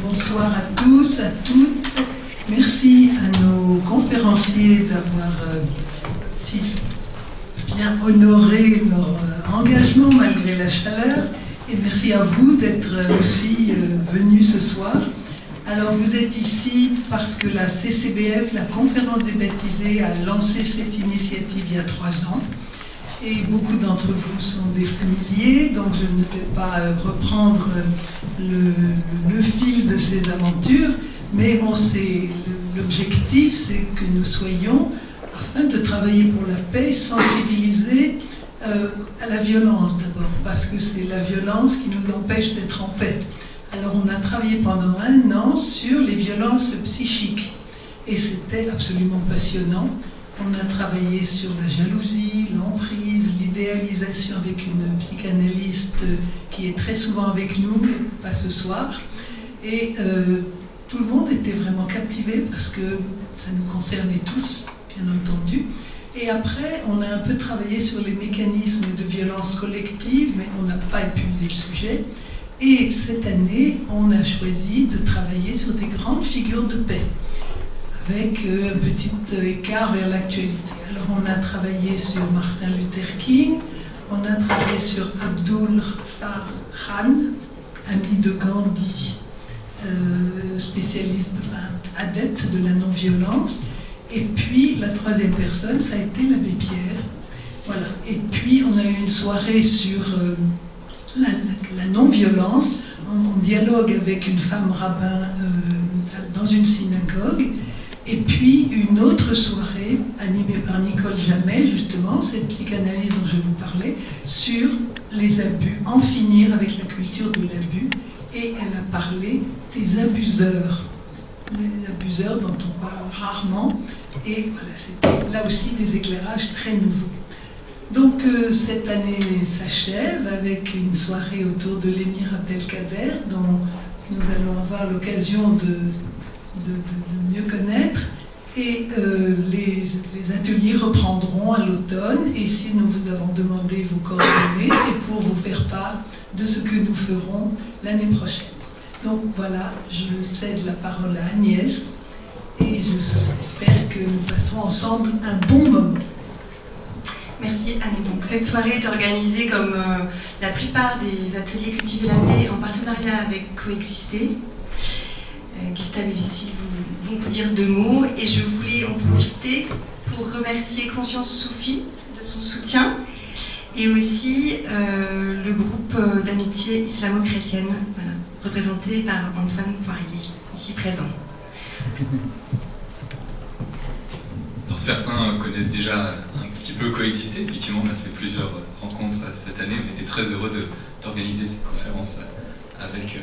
Bonsoir à tous, à toutes. Merci à nos conférenciers d'avoir si bien honoré leur engagement malgré la chaleur. Et merci à vous d'être aussi venus ce soir. Alors vous êtes ici parce que la CCBF, la Conférence des Baptisés, a lancé cette initiative il y a 3 ans. Et beaucoup d'entre vous sont des familiers, donc je ne vais pas reprendre le fil de ces aventures, mais l'objectif, c'est que nous soyons, afin de travailler pour la paix, sensibilisés à la violence d'abord, parce que c'est la violence qui nous empêche d'être en paix. Alors on a travaillé pendant 1 an sur les violences psychiques, et c'était absolument passionnant. On a travaillé sur la jalousie, l'emprise, l'idéalisation avec une psychanalyste qui est très souvent avec nous, mais pas ce soir. Et tout le monde était vraiment captivé parce que ça nous concernait tous, bien entendu. Et après, on a un peu travaillé sur les mécanismes de violence collective, mais on n'a pas épuisé le sujet. Et cette année, on a choisi de travailler sur des grandes figures de paix, avec un petit écart vers l'actualité. Alors on a travaillé sur Martin Luther King, on a travaillé sur Abdul Khan, ami de Gandhi, spécialiste, adepte de la non-violence. Et puis la 3e personne, ça a été l'abbé Pierre. Voilà. Et puis on a eu une soirée sur la non-violence, en dialogue avec une femme rabbin dans une synagogue. Et puis une autre soirée animée par Nicole Jamel, justement, cette psychanalyse dont je vous parlais, sur les abus, en finir avec la culture de l'abus. Et elle a parlé des abuseurs, les abuseurs dont on parle rarement. Et voilà, c'était là aussi des éclairages très nouveaux. Donc cette année s'achève avec une soirée autour de l'émir Abdelkader, dont nous allons avoir l'occasion de mieux connaître, et les ateliers reprendront à l'automne, et si nous vous avons demandé vos coordonnées, c'est pour vous faire part de ce que nous ferons l'année prochaine. Donc voilà, je cède la parole à Agnès, et j'espère que nous passerons ensemble un bon moment. Merci Anne. Donc cette soirée est organisée comme la plupart des ateliers Cultiver la paix en partenariat avec Coexister. Gustave et Lucie vont vous dire 2 mots, et je voulais en profiter pour remercier Conscience Soufi de son soutien, et aussi le groupe d'amitié islamo-chrétienne, voilà, représenté par Antoine Poirier, ici présent. Alors, certains connaissent déjà un petit peu Coexister. Effectivement, on a fait plusieurs rencontres cette année. On était très heureux d'organiser cette conférence avec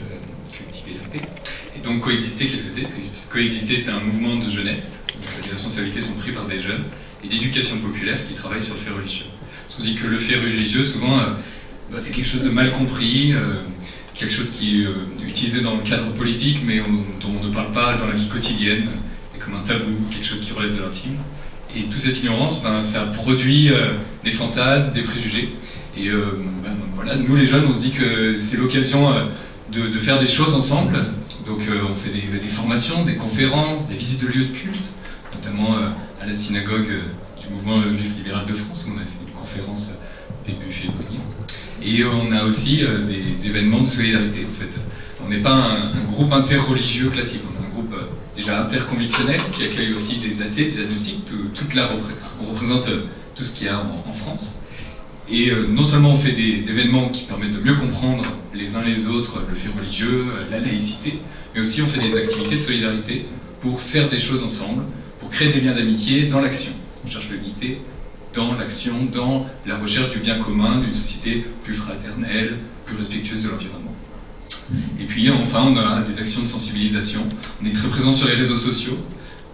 Cultiver la paix. Et donc Coexister, qu'est-ce que c'est? Coexister, c'est un mouvement de jeunesse. Donc, les responsabilités sont prises par des jeunes et d'éducation populaire qui travaillent sur le fait religieux. Parce qu'on dit que le fait religieux, souvent, c'est quelque chose de mal compris, quelque chose qui est utilisé dans le cadre politique, mais dont on ne parle pas dans la vie quotidienne, et comme un tabou, quelque chose qui relève de l'intime. Et toute cette ignorance, ça produit des fantasmes, des préjugés. Et voilà, nous les jeunes, on se dit que c'est l'occasion de faire des choses ensemble. Donc on fait des formations, des conférences, des visites de lieux de culte, notamment à la synagogue du mouvement juif libéral de France, où on a fait une conférence début février. Et on a aussi des événements de solidarité, en fait. On n'est pas un groupe interreligieux classique, on est un groupe déjà interconvictionnel qui accueille aussi des athées, des agnostiques, on représente tout ce qu'il y a en France. Et non seulement on fait des événements qui permettent de mieux comprendre les uns les autres le fait religieux, la laïcité, mais aussi on fait des activités de solidarité pour faire des choses ensemble, pour créer des liens d'amitié dans l'action. On cherche l'unité dans l'action, dans la recherche du bien commun, d'une société plus fraternelle, plus respectueuse de l'environnement. Et puis enfin on a des actions de sensibilisation. On est très présent sur les réseaux sociaux,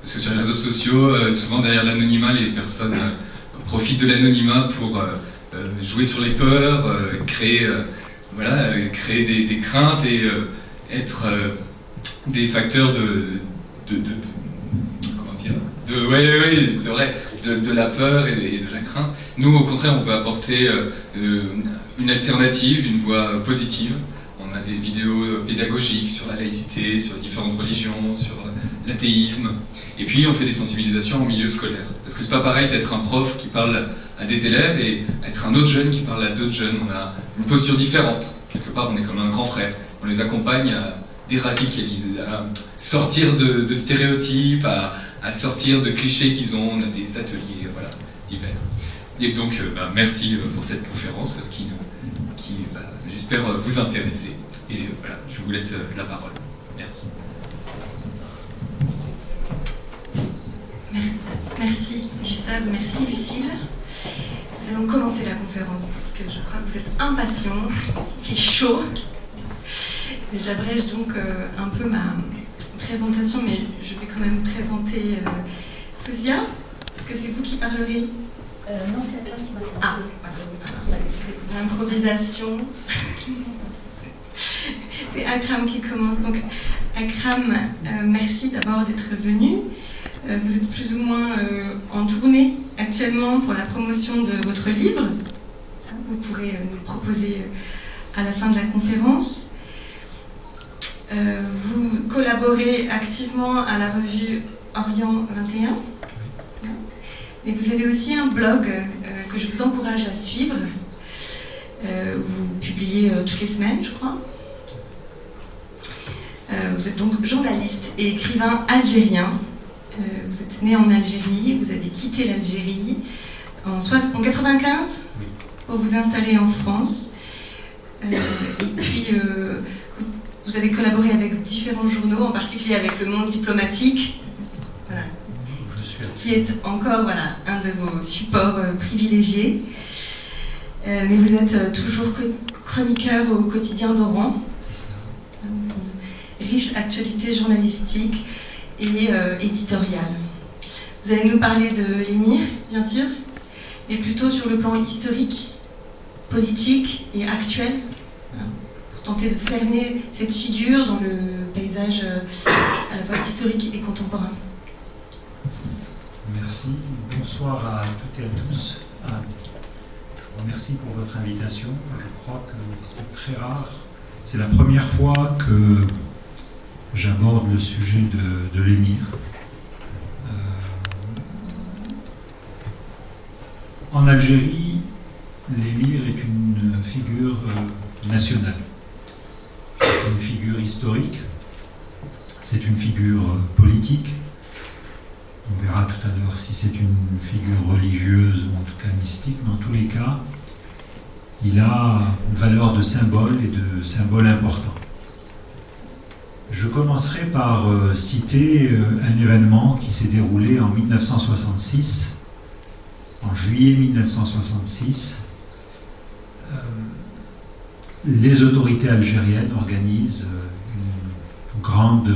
parce que sur les réseaux sociaux, souvent derrière l'anonymat, les personnes profitent de l'anonymat pour jouer sur les peurs, créer des craintes et être des facteurs c'est vrai, de la peur et de la crainte. Nous, au contraire, on veut apporter une alternative, une voie positive. On on a des vidéos pédagogiques sur la laïcité, sur les différentes religions, sur l'athéisme. Et puis on fait des sensibilisations en milieu scolaire. Parce que c'est pas pareil d'être un prof qui parle à des élèves et être un autre jeune qui parle à d'autres jeunes. On a une posture différente. Quelque part, on est comme un grand frère. On les accompagne à déradicaliser, à sortir de stéréotypes, à sortir de clichés qu'ils ont. On a des ateliers divers. Et donc, merci pour cette conférence qui va, j'espère, vous intéresser. Et voilà, je vous laisse la parole. Merci. Merci Gustave, merci Lucille. Nous allons commencer la conférence parce que je crois que vous êtes impatients, il est chaud. J'abrège donc un peu ma présentation, mais je vais quand même présenter Fouzia, parce que c'est vous qui parlerez. Non, c'est Akram qui m'a commencé. Ah, voilà. L'improvisation. C'est Akram qui commence. Donc, Akram, merci d'abord d'être venu. Vous êtes plus ou moins en tournée actuellement pour la promotion de votre livre. Vous pourrez nous le proposer à la fin de la conférence. Vous collaborez activement à la revue Orient 21. Et vous avez aussi un blog que je vous encourage à suivre. Vous publiez toutes les semaines, je crois. Vous êtes donc journaliste et écrivain algérien. Vous êtes né en Algérie, vous avez quitté l'Algérie en 1995 pour vous installer en France. Et puis, vous avez collaboré avec différents journaux, en particulier avec Le Monde diplomatique. Voilà. Qui est encore un de vos supports privilégiés. Mais vous êtes toujours chroniqueur au quotidien d'Oran. Riche actualité journalistique et éditoriale. Vous allez nous parler de l'émir, bien sûr, mais plutôt sur le plan historique, politique et actuel, pour tenter de cerner cette figure dans le paysage à la fois historique et contemporain. Merci. Bonsoir à toutes et à tous. Je vous remercie pour votre invitation. Je crois que c'est très rare. C'est la première fois que j'aborde le sujet de l'émir. En Algérie, l'émir est une figure nationale. C'est une figure historique. C'est une figure politique. On verra tout à l'heure si c'est une figure religieuse ou en tout cas mystique, mais en tous les cas, il a une valeur de symbole et de symbole important. Je commencerai par citer un événement qui s'est déroulé en 1966, en juillet 1966. Les autorités algériennes organisent une grande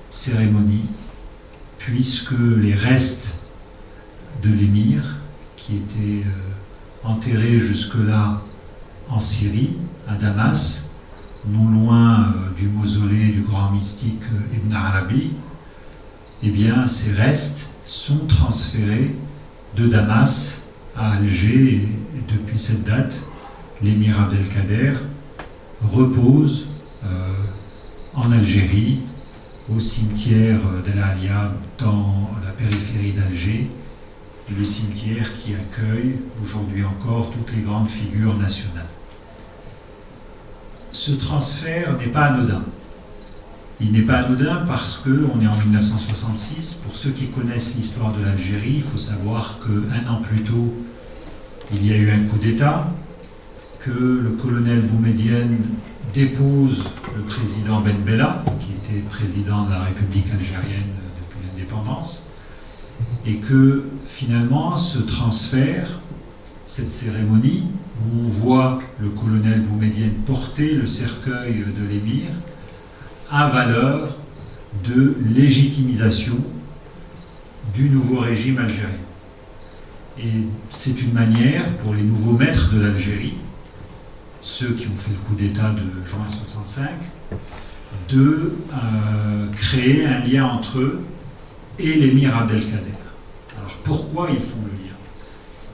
cérémonie puisque les restes de l'émir, qui étaient enterrés jusque-là en Syrie, à Damas, non loin du mausolée du grand mystique Ibn Arabi, eh bien, ces restes sont transférés de Damas à Alger, et depuis cette date, l'émir Abdelkader repose en Algérie, au cimetière d'El Alia dans la périphérie d'Alger, le cimetière qui accueille aujourd'hui encore toutes les grandes figures nationales. Ce transfert n'est pas anodin. Il n'est pas anodin parce qu'on est en 1966. Pour ceux qui connaissent l'histoire de l'Algérie, il faut savoir qu'un an plus tôt, il y a eu un coup d'État, que le colonel Boumedienne dépose le président Ben Bella, qui était président de la République algérienne depuis l'indépendance, et que finalement ce transfert, cette cérémonie, où on voit le colonel Boumedienne porter le cercueil de l'émir, a valeur de légitimisation du nouveau régime algérien. Et c'est une manière pour les nouveaux maîtres de l'Algérie, ceux qui ont fait le coup d'État de juin 65, de créer un lien entre eux et l'émir Abdelkader. Alors pourquoi ils font le lien?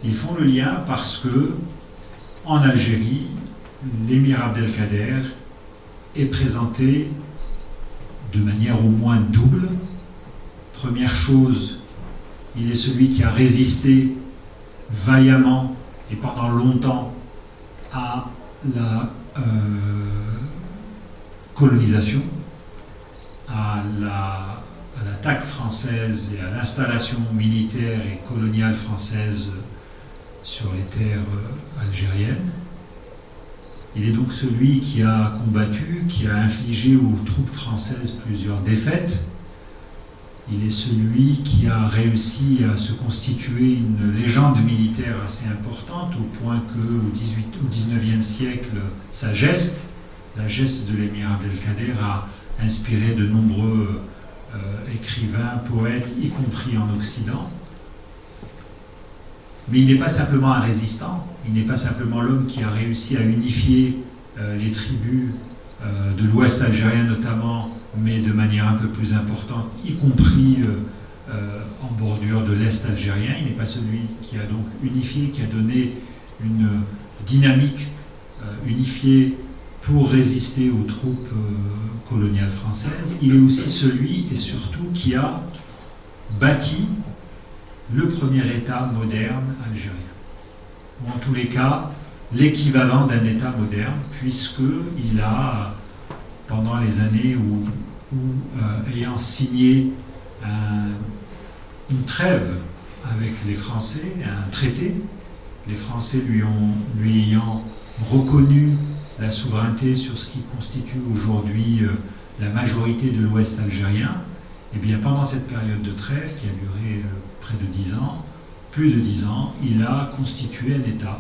Ils font le lien parce que en Algérie, l'émir Abdelkader est présenté de manière au moins double. Première chose, il est celui qui a résisté vaillamment et pendant longtemps à la colonisation, à l'attaque française et à l'installation militaire et coloniale française sur les terres algériennes. Il est donc celui qui a combattu, qui a infligé aux troupes françaises plusieurs défaites. Il est celui qui a réussi à se constituer une légende militaire assez importante, au point qu'au XIXe siècle, sa geste, la geste de l'émir Abdelkader, a inspiré de nombreux écrivains, poètes, y compris en Occident. Mais il n'est pas simplement un résistant, il n'est pas simplement l'homme qui a réussi à unifier les tribus de l'Ouest algérien notamment, mais de manière un peu plus importante, y compris en bordure de l'Est algérien. Il n'est pas celui qui a donc unifié, qui a donné une dynamique unifiée pour résister aux troupes coloniales françaises. Il est aussi celui et surtout qui a bâti le premier État moderne algérien, ou en tous les cas l'équivalent d'un État moderne, puisqu'il a, pendant les années où ayant signé une trêve avec les Français, un traité, les Français lui ayant reconnu la souveraineté sur ce qui constitue aujourd'hui la majorité de l'Ouest algérien, et bien pendant cette période de trêve qui a duré près de 10 ans, plus de 10 ans, il a constitué un État,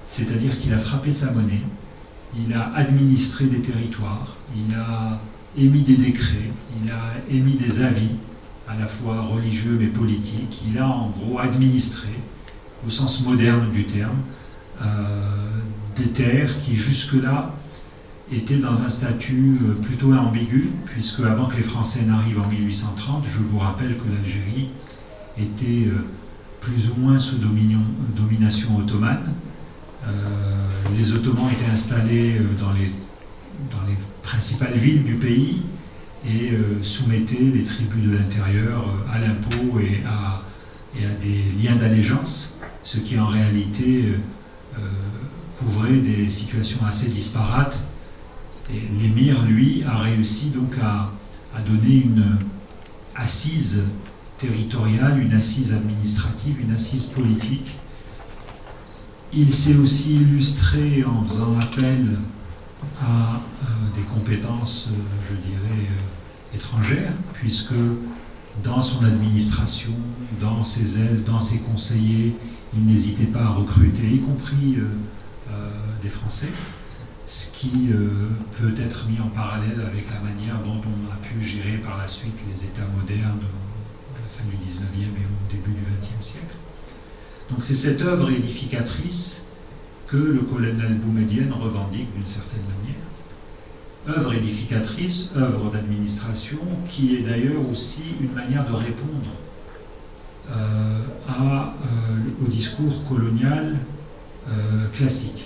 c'est-à-dire qu'il a frappé sa monnaie, il a administré des territoires, il a émis des décrets, il a émis des avis, à la fois religieux mais politiques, il a en gros administré, au sens moderne du terme, des terres qui jusque-là étaient dans un statut plutôt ambigu, puisque avant que les Français n'arrivent en 1830, je vous rappelle que l'Algérie était plus ou moins sous domination ottomane. Les Ottomans étaient installés dans les principales villes du pays et soumettaient les tribus de l'intérieur à l'impôt et à des liens d'allégeance, ce qui en réalité couvrait des situations assez disparates. Et l'émir, lui, a réussi donc à donner une assise territoriale, une assise administrative, une assise politique. Il s'est aussi illustré en faisant appel à des compétences, je dirais, étrangères, puisque dans son administration, dans ses aides, dans ses conseillers, il n'hésitait pas à recruter, y compris des Français, ce qui peut être mis en parallèle avec la manière dont on a pu gérer par la suite les États modernes à la fin du XIXe et au début du XXe siècle. Donc c'est cette œuvre édificatrice que le colonel Boumedienne revendique d'une certaine manière. Œuvre édificatrice, œuvre d'administration, qui est d'ailleurs aussi une manière de répondre au discours colonial classique.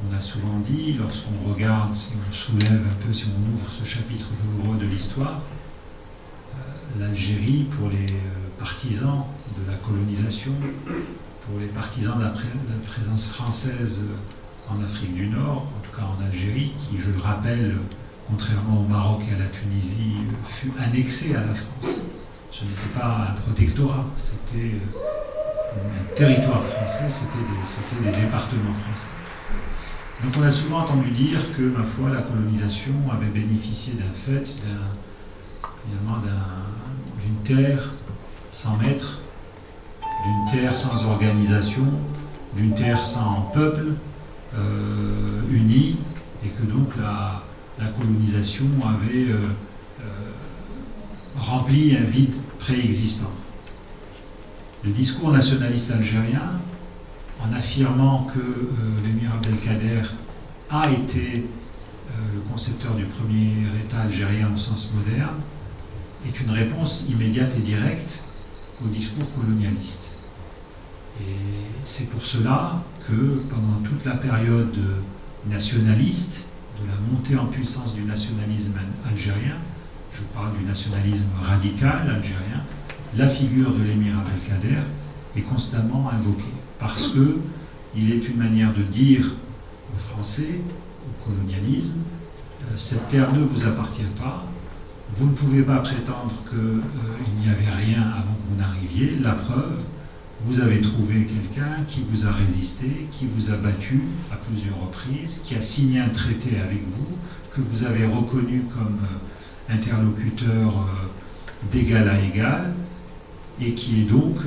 On a souvent dit, lorsqu'on regarde, si on soulève un peu, si on ouvre ce chapitre douloureux de l'histoire, l'Algérie, pour les partisans de la colonisation, pour les partisans de la présence française en Afrique du Nord, en tout cas en Algérie, qui, je le rappelle, contrairement au Maroc et à la Tunisie, fut annexée à la France. Ce n'était pas un protectorat, c'était un territoire français, c'était des départements français. Donc on a souvent entendu dire que, ma foi, la colonisation avait bénéficié d'un fait, d'une terre sans maître, d'une terre sans organisation, d'une terre sans peuple uni, et que donc la colonisation avait rempli un vide préexistant. Le discours nationaliste algérien, en affirmant que l'émir Abdelkader a été le concepteur du premier État algérien au sens moderne, est une réponse immédiate et directe au discours colonialiste. Et c'est pour cela que pendant toute la période nationaliste de la montée en puissance du nationalisme algérien, je parle du nationalisme radical algérien, la figure de l'émir Abdelkader est constamment invoquée, parce qu'il est une manière de dire aux Français, au colonialisme, cette terre ne vous appartient pas, vous ne pouvez pas prétendre qu'il n'y avait rien avant que vous n'arriviez, la preuve, vous avez trouvé quelqu'un qui vous a résisté, qui vous a battu à plusieurs reprises, qui a signé un traité avec vous, que vous avez reconnu comme interlocuteur d'égal à égal, et qui est donc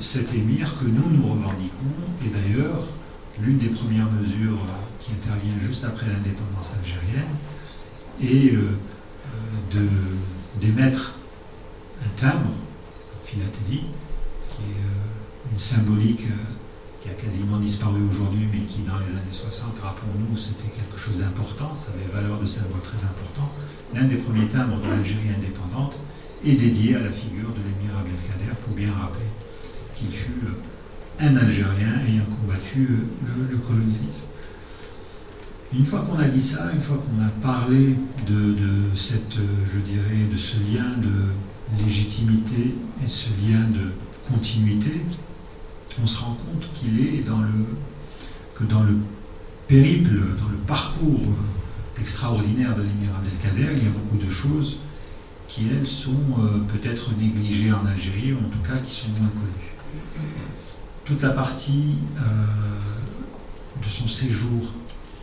cet émir que nous revendiquons. Et d'ailleurs, l'une des premières mesures qui intervient juste après l'indépendance algérienne est d'émettre un timbre, philatélie, qui est une symbolique qui a quasiment disparu aujourd'hui, mais qui dans les années 60, rappelons-nous, c'était quelque chose d'important, ça avait valeur de symbole très important. L'un des premiers timbres de l'Algérie indépendante est dédié à la figure de l'émir Abdelkader, pour bien rappeler qu'il fut un Algérien ayant combattu le colonialisme. Une fois qu'on a dit ça, une fois qu'on a parlé de cette, je dirais, de ce lien de légitimité et ce lien de continuité, on se rend compte qu'il est dans le périple, dans le parcours extraordinaire de l'émir Abdelkader, il y a beaucoup de choses qui, elles, sont peut-être négligées en Algérie, ou en tout cas qui sont moins connues. Toute la partie de son séjour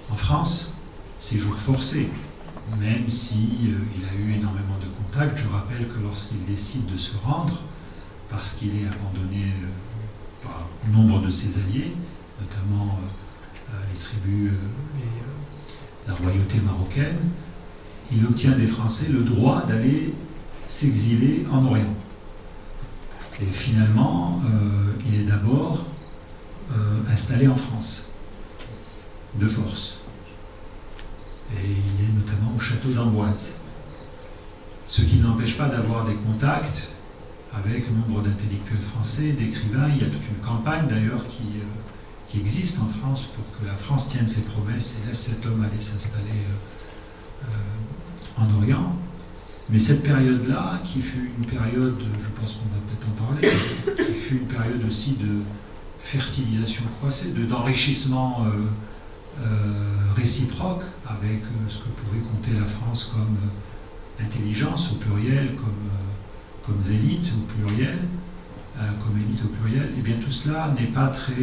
en France, séjour forcé, même si il a eu énormément de contacts. Je rappelle que lorsqu'il décide de se rendre, parce qu'il est abandonné par nombre de ses alliés, notamment les tribus, la royauté marocaine, il obtient des Français le droit d'aller s'exiler en Orient. Et finalement, il est d'abord installé en France, de force. Et il est notamment au château d'Amboise. Ce qui ne l'empêche pas d'avoir des contacts avec nombre d'intellectuels français, d'écrivains. Il y a toute une campagne d'ailleurs qui existe en France pour que la France tienne ses promesses et laisse cet homme aller s'installer en Orient. Mais cette période-là, qui fut une période, je pense qu'on va peut-être en parler, qui fut une période aussi de fertilisation croissée, d'enrichissement réciproque avec ce que pouvait compter la France comme intelligence au pluriel, comme zélite au pluriel, comme élite au pluriel, et bien tout cela n'est pas très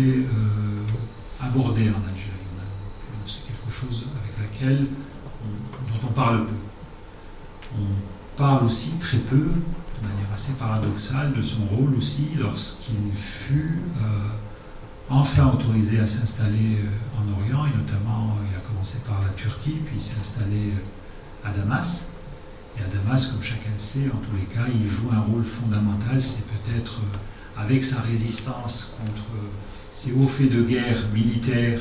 abordé en Algérie. C'est quelque chose avec dont on parle peu. On parle aussi très peu, de manière assez paradoxale, de son rôle aussi lorsqu'il fut enfin autorisé à s'installer en Orient, et notamment il a commencé par la Turquie, puis il s'est installé à Damas. Et à Damas, comme chacun le sait, en tous les cas, il joue un rôle fondamental. C'est peut-être avec sa résistance contre ces hauts faits de guerre militaire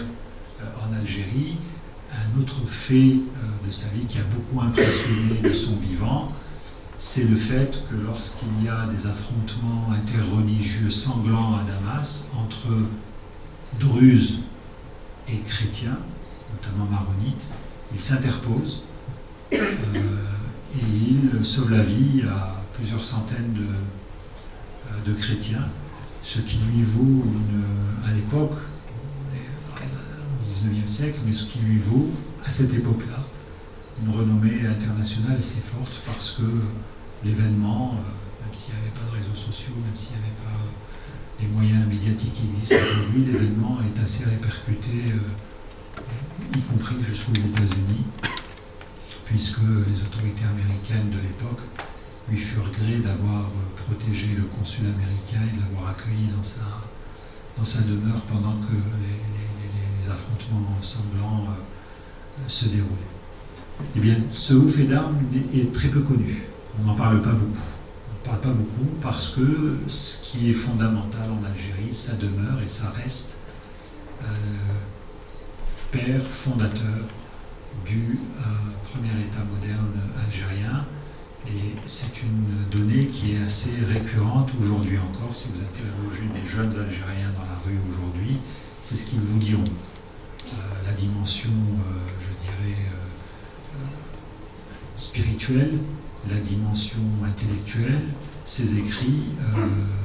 en Algérie, un autre fait de sa vie qui a beaucoup impressionné de son vivant, c'est le fait que lorsqu'il y a des affrontements interreligieux sanglants à Damas entre druzes et chrétiens, notamment maronites, il s'interpose et il sauve la vie à plusieurs centaines de chrétiens, ce qui lui vaut à l'époque, au XIXe siècle, mais ce qui lui vaut à cette époque-là une renommée internationale assez forte, parce que l'événement, même s'il n'y avait pas de réseaux sociaux, même s'il n'y avait pas les moyens médiatiques qui existent aujourd'hui, l'événement est assez répercuté, y compris jusqu'aux États-Unis, puisque les autorités américaines de l'époque lui furent gré d'avoir protégé le consul américain et de l'avoir accueilli dans sa demeure pendant que les affrontements sanglants se déroulaient. Eh bien, ce haut fait d'armes est très peu connu. On n'en parle pas beaucoup. On ne parle pas beaucoup parce que ce qui est fondamental en Algérie, ça demeure et ça reste père fondateur du premier État moderne algérien. Et c'est une donnée qui est assez récurrente aujourd'hui encore. Si vous interrogez des jeunes Algériens dans la rue aujourd'hui, c'est ce qu'ils vous diront. La dimension, je dirais, spirituelle, la dimension intellectuelle, ses écrits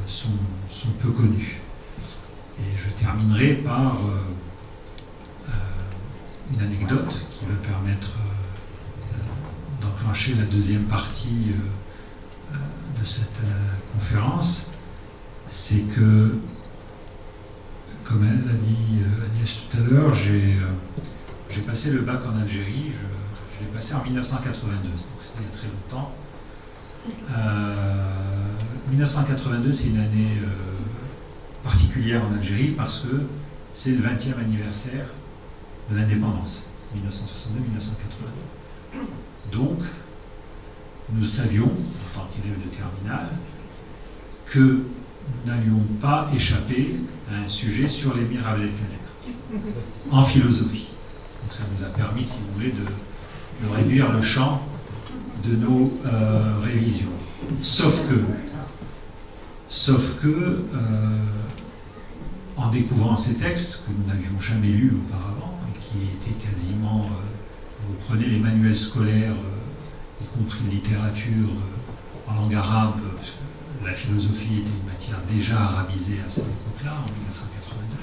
sont peu connus. Et je terminerai par une anecdote qui va permettre d'enclencher la deuxième partie de cette conférence. C'est que, comme elle a dit Agnès tout à l'heure, j'ai passé le bac en Algérie, je l'ai passé en 1982, donc c'était il y a très longtemps. 1982, c'est une année particulière en Algérie parce que c'est le 20e anniversaire de l'indépendance, 1962-1982. Donc, nous savions, en tant qu'élèves de terminale, que nous n'allions pas échapper à un sujet sur l'émir Abdelkader, en philosophie. Donc ça nous a permis, si vous voulez, de réduire le champ de nos révisions. Sauf que en découvrant ces textes que nous n'avions jamais lus auparavant, et qui étaient quasiment, quand vous prenez les manuels scolaires, y compris de littérature en langue arabe, parce que la philosophie était une matière déjà arabisée à cette époque-là, en 1982,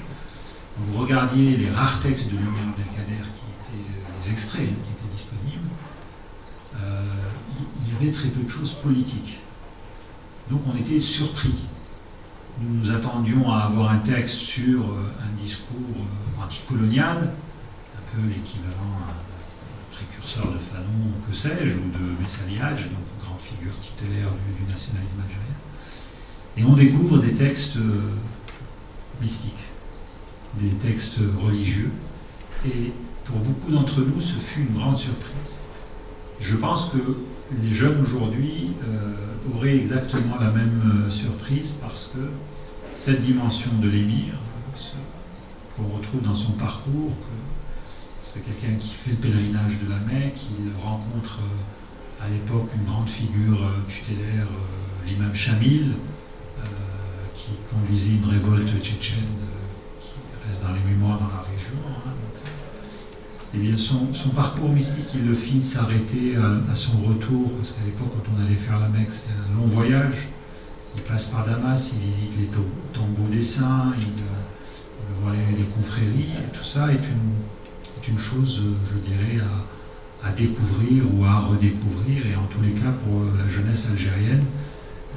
vous regardiez les rares textes de l'émir Abdelkader, qui étaient les extraits qui étaient disponibles, il y avait très peu de choses politiques. Donc on était surpris. Nous nous attendions à avoir un texte sur un discours anticolonial, un peu l'équivalent d'un précurseur de Fanon, que sais-je, ou de Messaliadj, donc grande figure tutélaire du nationalisme algérien. Et on découvre des textes mystiques, des textes religieux. Et pour beaucoup d'entre nous, ce fut une grande surprise. Je pense que les jeunes aujourd'hui auraient exactement la même surprise parce que cette dimension de l'émir, qu'on retrouve dans son parcours, que c'est quelqu'un qui fait le pèlerinage de la Mecque, qui rencontre à l'époque une grande figure tutélaire, l'imam Chamil, qui conduisait une révolte tchétchène qui reste dans les mémoires dans la région. Eh bien, son parcours mystique, il le fit s'arrêter à son retour, parce qu'à l'époque, quand on allait faire la Mecque, c'était un long voyage. Il passe par Damas, il visite les tombeaux des saints, il voit les confréries, et tout ça est une chose, je dirais, à découvrir ou à redécouvrir, et en tous les cas, pour la jeunesse algérienne,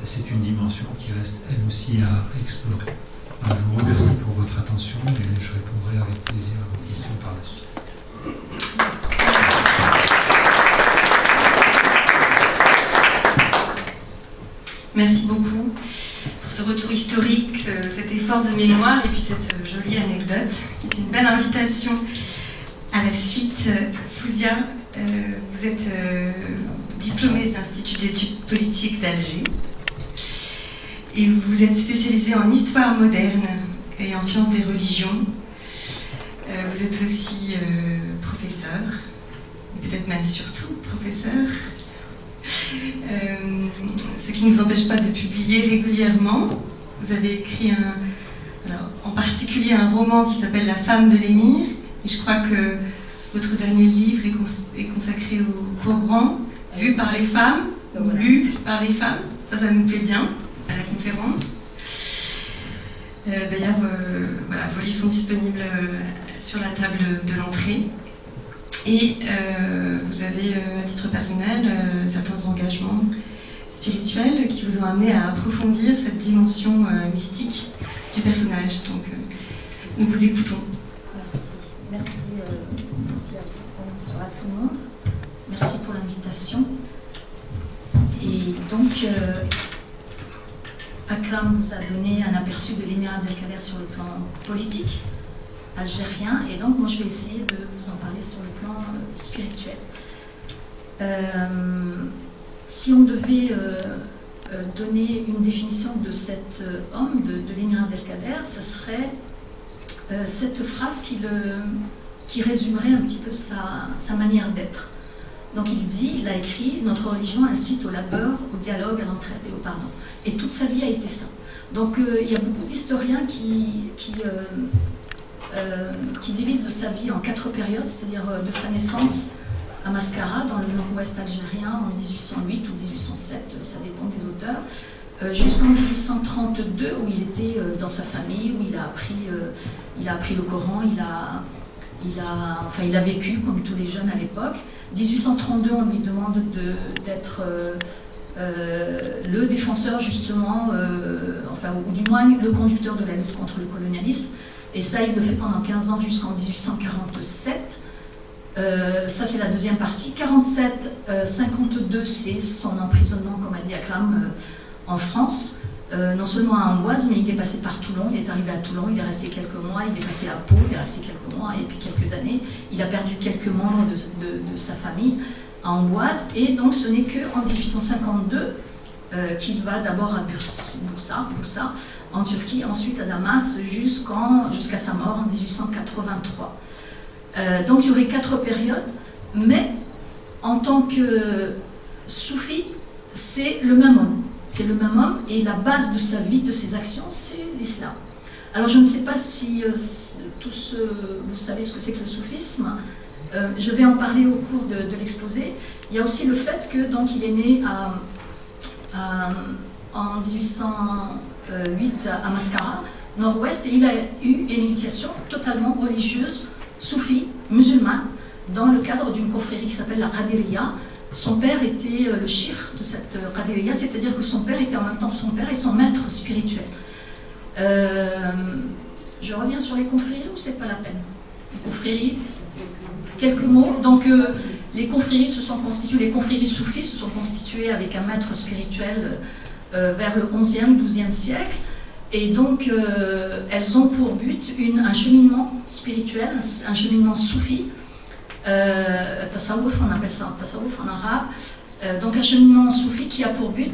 c'est une dimension qui reste, elle aussi, à explorer. Alors, je vous remercie pour votre attention, et je répondrai avec plaisir à vos questions par la suite. Merci beaucoup pour ce retour historique, cet effort de mémoire et puis cette jolie anecdote qui est une belle invitation à la suite. Fouzia, vous êtes diplômée de l'Institut d'études politiques d'Alger et vous êtes spécialisée en histoire moderne et en sciences des religions. Vous êtes aussi professeur, et peut-être même surtout professeur, ce qui ne nous empêche pas de publier régulièrement. Vous avez écrit en particulier un roman qui s'appelle La femme de l'émir, et je crois que votre dernier livre est consacré au Coran, vu par les femmes, ou lu par les femmes. Ça nous plaît bien à la conférence. D'ailleurs, voilà, vos livres sont disponibles sur la table de l'entrée. Et vous avez, à titre personnel, certains engagements spirituels qui vous ont amené à approfondir cette dimension mystique du personnage. Donc, nous vous écoutons. Merci à vous. Bonsoir à tout le monde. Merci pour l'invitation. Et donc, Akram vous a donné un aperçu de l'émir Abdelkader sur le plan politique algérien, et donc moi je vais essayer de vous en parler sur le plan spirituel. Si on devait donner une définition de cet homme, de l'émir Abdelkader, ce serait cette phrase qui résumerait un petit peu sa manière d'être. Donc il a écrit « Notre religion incite au labeur, au dialogue, à l'entraide et au pardon ». Et toute sa vie a été ça. Donc il y a beaucoup d'historiens qui divisent sa vie en 4 périodes, c'est-à-dire de sa naissance à Mascara, dans le nord-ouest algérien, en 1808 ou 1807, ça dépend des auteurs, jusqu'en 1832, où il était dans sa famille, où il a appris le Coran, il a vécu comme tous les jeunes à l'époque. 1832, on lui demande d'être le défenseur justement, ou du moins le conducteur de la lutte contre le colonialisme. Et ça, il le fait pendant 15 ans jusqu'en 1847. Ça, c'est la deuxième partie. 47-52, c'est son emprisonnement, comme a dit Akram, en France. Non seulement à Amboise, mais il est passé par Toulon, il est arrivé à Toulon, il est resté quelques mois, il est passé à Pau, il est resté quelques mois, et puis quelques années, il a perdu quelques membres de sa famille à Amboise, et donc ce n'est qu'en 1852 qu'il va d'abord à Bursa, en Turquie, ensuite à Damas, jusqu'à sa mort en 1883. Donc il y aurait 4 périodes, mais en tant que soufi, c'est le même homme. C'est le même homme et la base de sa vie, de ses actions, c'est l'islam. Alors je ne sais pas si tous vous savez ce que c'est que le soufisme. Je vais en parler au cours de l'exposé. Il y a aussi le fait que donc il est né en 1808 à Mascara, nord-ouest, et il a eu une éducation totalement religieuse, soufie, musulmane, dans le cadre d'une confrérie qui s'appelle la Qadiriya. Son père était le shir de cette Qadiriya, c'est-à-dire que son père était en même temps son père et son maître spirituel. Je reviens sur les confréries ou c'est pas la peine? Les confréries, quelques mots. Donc les confréries se sont constituées, les confréries soufis se sont constituées avec un maître spirituel vers le 11e, 12e siècle. Et donc elles ont pour but un cheminement spirituel, un cheminement soufi. Tasawwuf, on appelle ça tasawwuf en arabe, donc un cheminement soufi qui a pour but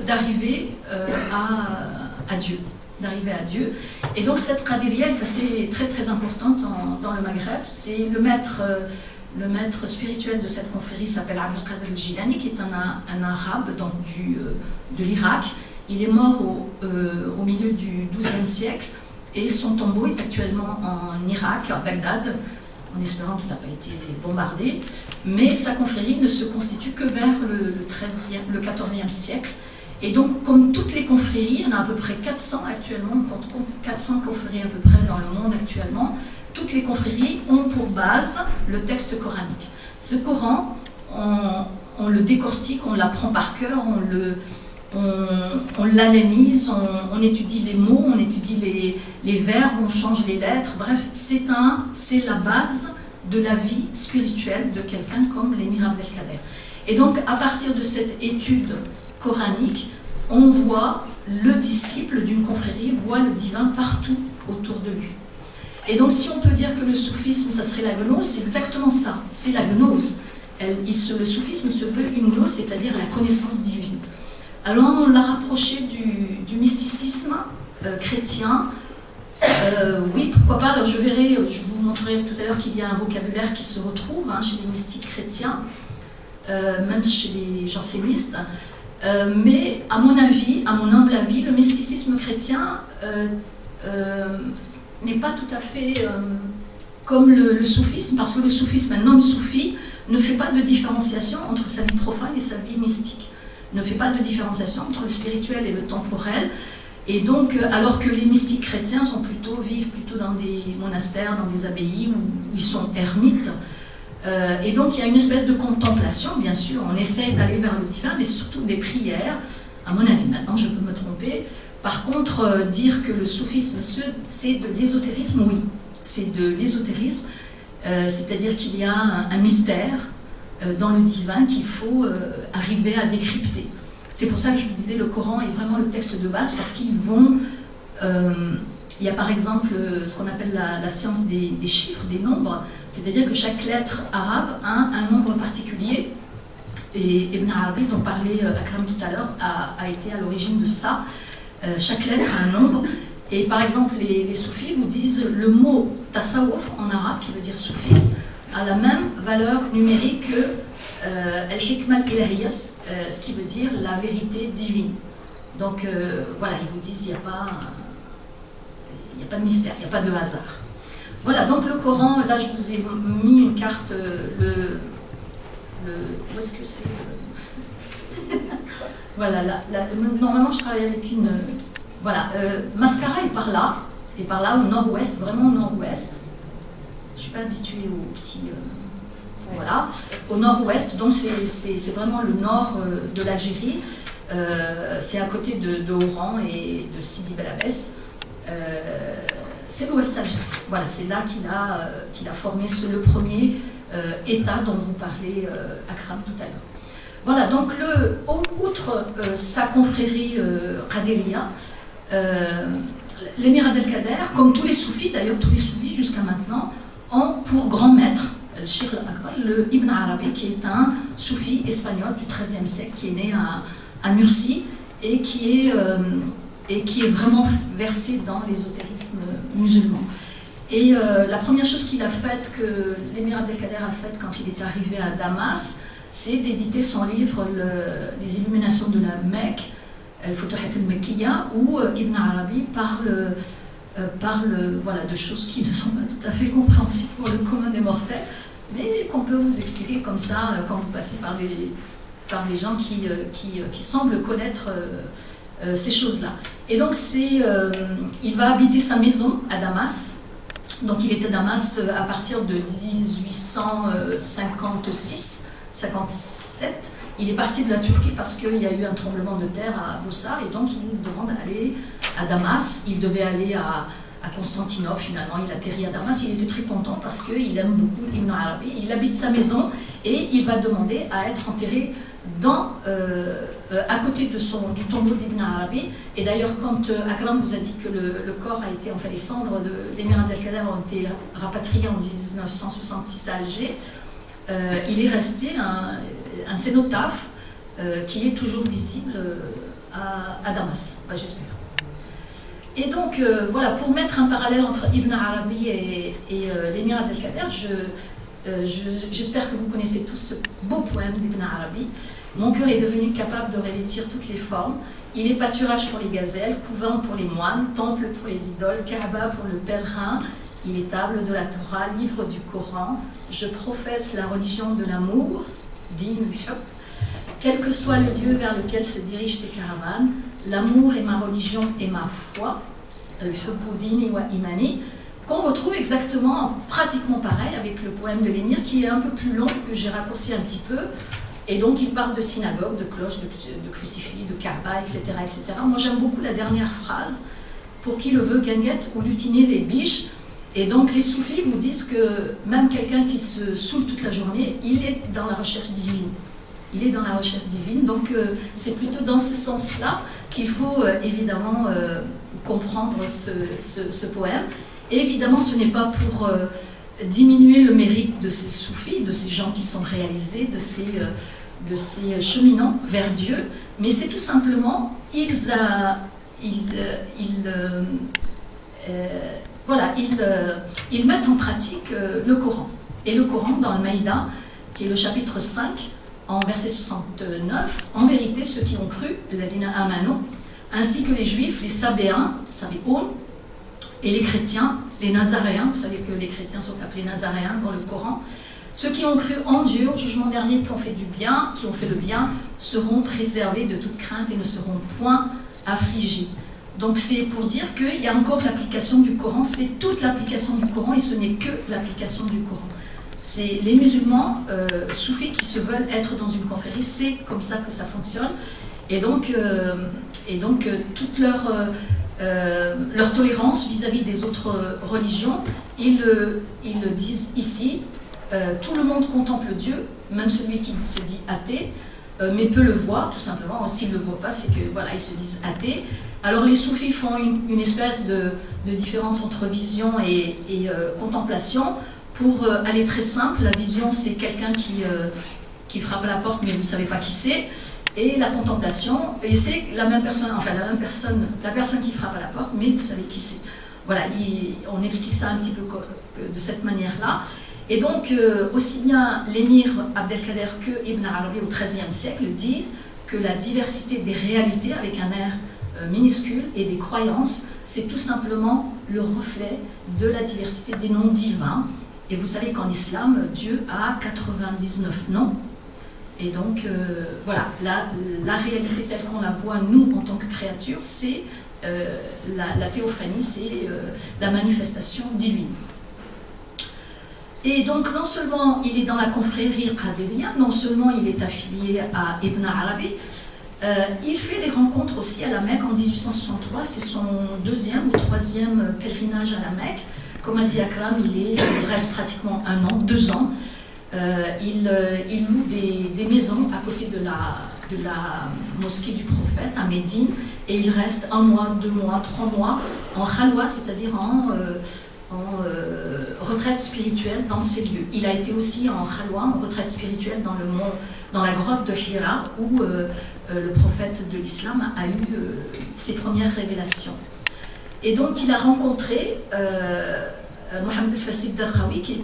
d'arriver à Dieu, d'arriver à Dieu. Et donc cette Qadiriya est très très importante dans le Maghreb. C'est le maître spirituel de cette confrérie s'appelle Abd al-Qadir al-Jilani, qui est un arabe donc de l'Irak. Il est mort au milieu du XIIe siècle et son tombeau est actuellement en Irak, à Bagdad, en espérant qu'il n'a pas été bombardé, mais sa confrérie ne se constitue que vers le XIVe siècle. Et donc, comme toutes les confréries, on a à peu près 400 actuellement, on compte 400 confréries à peu près dans le monde actuellement, toutes les confréries ont pour base le texte coranique. Ce Coran, on le décortique, on l'apprend par cœur, on l'analyse, on étudie les mots, on étudie les verbes, on change les lettres, bref, c'est la base de la vie spirituelle de quelqu'un comme l'émir Abdelkader. Et donc, à partir de cette étude coranique, on voit le disciple d'une confrérie, voit le divin partout autour de lui. Et donc, si on peut dire que le soufisme, ça serait la gnose, c'est exactement ça, c'est la gnose. Le soufisme se veut une gnose, c'est-à-dire la connaissance divine. Alors on l'a rapproché du mysticisme chrétien. Oui, pourquoi pas. Alors je vous montrerai tout à l'heure qu'il y a un vocabulaire qui se retrouve chez les mystiques chrétiens, même chez les jansénistes. Mais à mon avis, à mon humble avis, le mysticisme chrétien n'est pas tout à fait comme le soufisme, parce que le soufisme, un homme soufi, ne fait pas de différenciation entre sa vie profane et sa vie mystique. Ne fait pas de différenciation entre le spirituel et le temporel. Et donc, alors que les mystiques chrétiens vivent plutôt dans des monastères, dans des abbayes où ils sont ermites. Et donc, il y a une espèce de contemplation, bien sûr. On essaie d'aller vers le divin, mais surtout des prières, à mon avis. Maintenant, je peux me tromper. Par contre, dire que le soufisme, c'est de l'ésotérisme, oui. C'est de l'ésotérisme. C'est-à-dire qu'il y a un mystère dans le divin qu'il faut arriver à décrypter. C'est pour ça que je vous disais, le Coran est vraiment le texte de base, parce qu'ils vont... il y a par exemple ce qu'on appelle la science des chiffres, des nombres, c'est-à-dire que chaque lettre arabe a un nombre particulier, et Ibn Arabi, dont parlait Akram tout à l'heure, a été à l'origine de ça. Chaque lettre a un nombre, et par exemple les soufis vous disent le mot tasawwuf en arabe, qui veut dire soufisme, a la même valeur numérique que al-hikma al-ilahiyya, ce qui veut dire la vérité divine. Donc voilà, ils vous disent il n'y a pas de mystère, il n'y a pas de hasard. Voilà, donc le Coran, là je vous ai mis une carte, Où est-ce que c'est Voilà, normalement je travaille avec une... Voilà, Mascara est par là, au nord-ouest, vraiment au nord-ouest. Je ne suis pas habituée aux petits... voilà, au nord-ouest, donc c'est vraiment le nord de l'Algérie. C'est à côté de Oran et de Sidi Bel Abbès. C'est l'ouest algérien. Voilà, c'est là qu'il a formé le premier État dont vous parlez, Akram, tout à l'heure. Voilà, donc outre sa confrérie Qadiriya, l'émir Abdelkader, comme tous les soufis, d'ailleurs tous les soufis jusqu'à maintenant, ont pour grand maître le Cheikh al-Akbar, le Ibn Arabi, qui est un soufi espagnol du XIIIe siècle, qui est né à Murcie et qui est vraiment versé dans l'ésotérisme musulman. Et la première chose qu'il a faite, que l'émir Abdelkader a faite quand il est arrivé à Damas, c'est d'éditer son livre Les Illuminations de la Mecque, Al-Futuhat al-Mekkiya, où Ibn Arabi parle voilà, de choses qui ne sont pas tout à fait compréhensibles pour le commun des mortels, mais qu'on peut vous expliquer comme ça quand vous passez par des gens qui semblent connaître ces choses-là. Et donc il va habiter sa maison à Damas. Donc il était à Damas à partir de 1856-57. Il est parti de la Turquie parce qu'il y a eu un tremblement de terre à Boussard et donc il demande d'aller à Damas. Il devait aller à Constantinople, finalement il atterrit à Damas. Il était très content parce qu'il aime beaucoup Ibn Arabi. Il habite sa maison et il va demander à être enterré à côté du tombeau d'Ibn Arabi. Et d'ailleurs, quand Akram vous a dit que le corps a été, enfin les cendres de l'émir Abdelkader ont été rapatriées en 1966 à Alger, il est resté un cénotaphe qui est toujours visible à Damas, enfin j'espère. Et donc voilà, pour mettre un parallèle entre Ibn Arabi et l'émir Abdelkader, j'espère que vous connaissez tous ce beau poème d'Ibn Arabi. Mon cœur est devenu capable de revêtir toutes les formes. Il est pâturage pour les gazelles, couvent pour les moines, temple pour les idoles, Kaaba pour le pèlerin. Il est table de la Torah, livre du Coran. Je professe la religion de l'amour, din al-hub. Quel que soit le lieu vers lequel se dirigent ces caravanes, l'amour est ma religion et ma foi, al-hubbu dini wa imani, qu'on retrouve exactement, pratiquement pareil, avec le poème de l'émir, qui est un peu plus long, que j'ai raccourci un petit peu. Et donc, il parle de synagogue, de cloches, de crucifix, de Kaaba, etc., etc. Moi, j'aime beaucoup la dernière phrase, pour qui le veut gagnette ou lutiner les biches. Et donc, les soufis vous disent que même quelqu'un qui se saoule toute la journée, il est dans la recherche divine. Il est dans la recherche divine. Donc, c'est plutôt dans ce sens-là qu'il faut évidemment comprendre ce poème. Et évidemment, ce n'est pas pour diminuer le mérite de ces soufis, de ces gens qui sont réalisés, de ces cheminants vers Dieu, mais c'est tout simplement, ils mettent en pratique le Coran. Et le Coran, dans le Maïda, qui est le chapitre 5, en verset 69, en vérité, ceux qui ont cru, l'Adina Amano, ainsi que les Juifs, les Sabéens, Sabéoun, et les chrétiens, les Nazaréens, vous savez que les chrétiens sont appelés Nazaréens dans le Coran, ceux qui ont cru en Dieu, au jugement dernier, qui ont fait du bien, qui ont fait le bien, seront préservés de toute crainte et ne seront point affligés. Donc c'est pour dire qu'il y a encore l'application du Coran, c'est toute l'application du Coran et ce n'est que l'application du Coran. C'est les musulmans soufis qui se veulent être dans une confrérie, c'est comme ça que ça fonctionne. Et donc toute leur tolérance vis-à-vis des autres religions, ils le disent ici, tout le monde contemple Dieu, même celui qui se dit athée, mais peut le voir tout simplement. S'il ne le voit pas, c'est que voilà, ils se disent athées. Alors les soufis font une espèce de différence entre vision et contemplation. Pour aller très simple, la vision c'est quelqu'un qui frappe à la porte mais vous ne savez pas qui c'est. Et la contemplation, et c'est la même personne, enfin la personne qui frappe à la porte, mais vous savez qui c'est. Voilà, on explique ça un petit peu de cette manière-là. Et donc, aussi bien l'émir Abdelkader que Ibn Arabi au XIIIe siècle disent que la diversité des réalités, avec un R minuscule, et des croyances, c'est tout simplement le reflet de la diversité des noms divins. Et vous savez qu'en islam, Dieu a 99 noms. Et donc, voilà, la réalité telle qu'on la voit, nous, en tant que créatures, c'est la théophanie, c'est la manifestation divine. Et donc, non seulement il est dans la confrérie Qadiriya, non seulement il est affilié à Ibn Arabi, il fait des rencontres aussi à la Mecque en 1863, c'est son 2e ou 3e pèlerinage à la Mecque. Comme a dit Akram, il reste pratiquement 1 an, 2 ans. Il loue des maisons à côté de la mosquée du prophète à Médine, et il reste 1 mois, 2 mois, 3 mois en khalwa, c'est-à-dire en retraite spirituelle dans ces lieux. Il a été aussi en khalwa, en retraite spirituelle dans la grotte de Hira, où le prophète de l'islam a eu ses premières révélations. Et donc il a rencontré Mohammed al-Fassi Darqawi, qui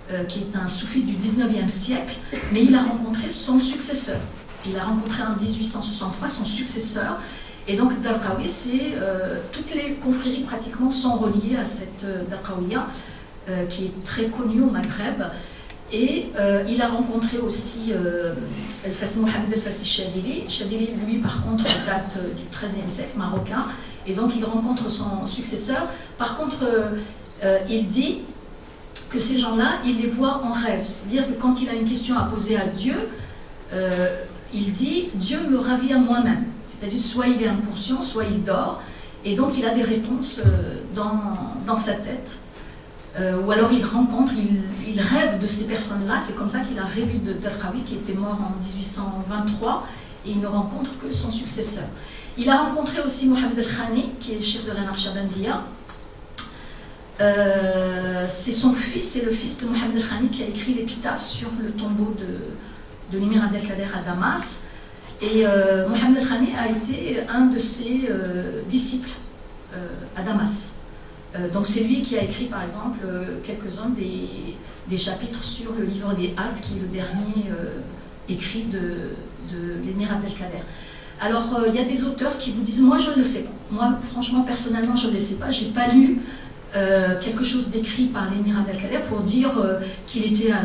est un soufi du 19e siècle, mais il a rencontré son successeur. Il a rencontré en 1863 son successeur, et donc Darqawi, toutes les confréries pratiquement sont reliées à cette Darqawiya, qui est très connue au Maghreb. Et il a rencontré aussi Mohammed al-Fassi Chadili. Chadili, lui, par contre, date du XIIIe siècle, marocain, et donc il rencontre son successeur. Par contre, il dit que ces gens-là, il les voit en rêve. C'est-à-dire que quand il a une question à poser à Dieu, il dit « Dieu me ravit à moi-même ». C'est-à-dire soit il est inconscient, soit il dort, et donc il a des réponses dans sa tête. Ou alors il rencontre, il rêve de ces personnes-là. C'est comme ça qu'il a rêvé de Darqawi, qui était mort en 1823, et il ne rencontre que son successeur. Il a rencontré aussi Mohammed al-Khani, qui est chef de la Naqshbandiya. C'est son fils, c'est le fils de Mohammed al-Khani qui a écrit l'épitaphe sur le tombeau de l'émir Abdelkader à Damas. Et Mohammed al-Khani a été un de ses disciples à Damas. Donc c'est lui qui a écrit par exemple quelques-uns des chapitres sur le livre des Haltes, qui est le dernier écrit de l'émir Abdelkader. Alors il y a des auteurs qui vous disent « moi je ne le sais pas ». Moi franchement personnellement je ne le sais pas, je n'ai pas lu quelque chose d'écrit par l'émir Abdelkader pour dire qu'il était à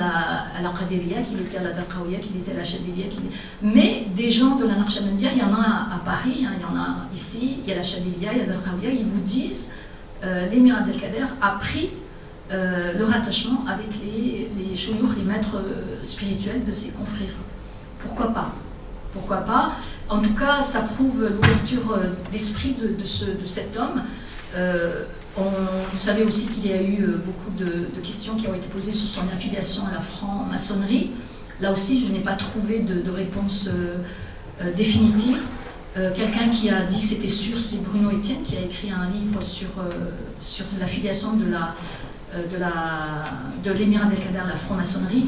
la Qadiriya, qu'il était à la Darqawiya, qu'il était à la Chadiliya. Mais des gens de la Naqshbandiya, il y en a à Paris, hein, il y en a ici, il y a la Chadiliya, il y a la Darqawiya, ils vous disent l'émir Abdelkader a pris le rattachement avec les shuyukh, les maîtres spirituels de ses confrères. Pourquoi pas? Pourquoi pas? En tout cas, ça prouve l'ouverture d'esprit de cet homme. Vous savez aussi qu'il y a eu beaucoup de questions qui ont été posées sur son affiliation à la franc-maçonnerie. Là aussi, je n'ai pas trouvé de réponse définitive. Quelqu'un qui a dit que c'était sûr, c'est Bruno Etienne, qui a écrit un livre sur l'affiliation de l'émir Abdelkader à la franc-maçonnerie.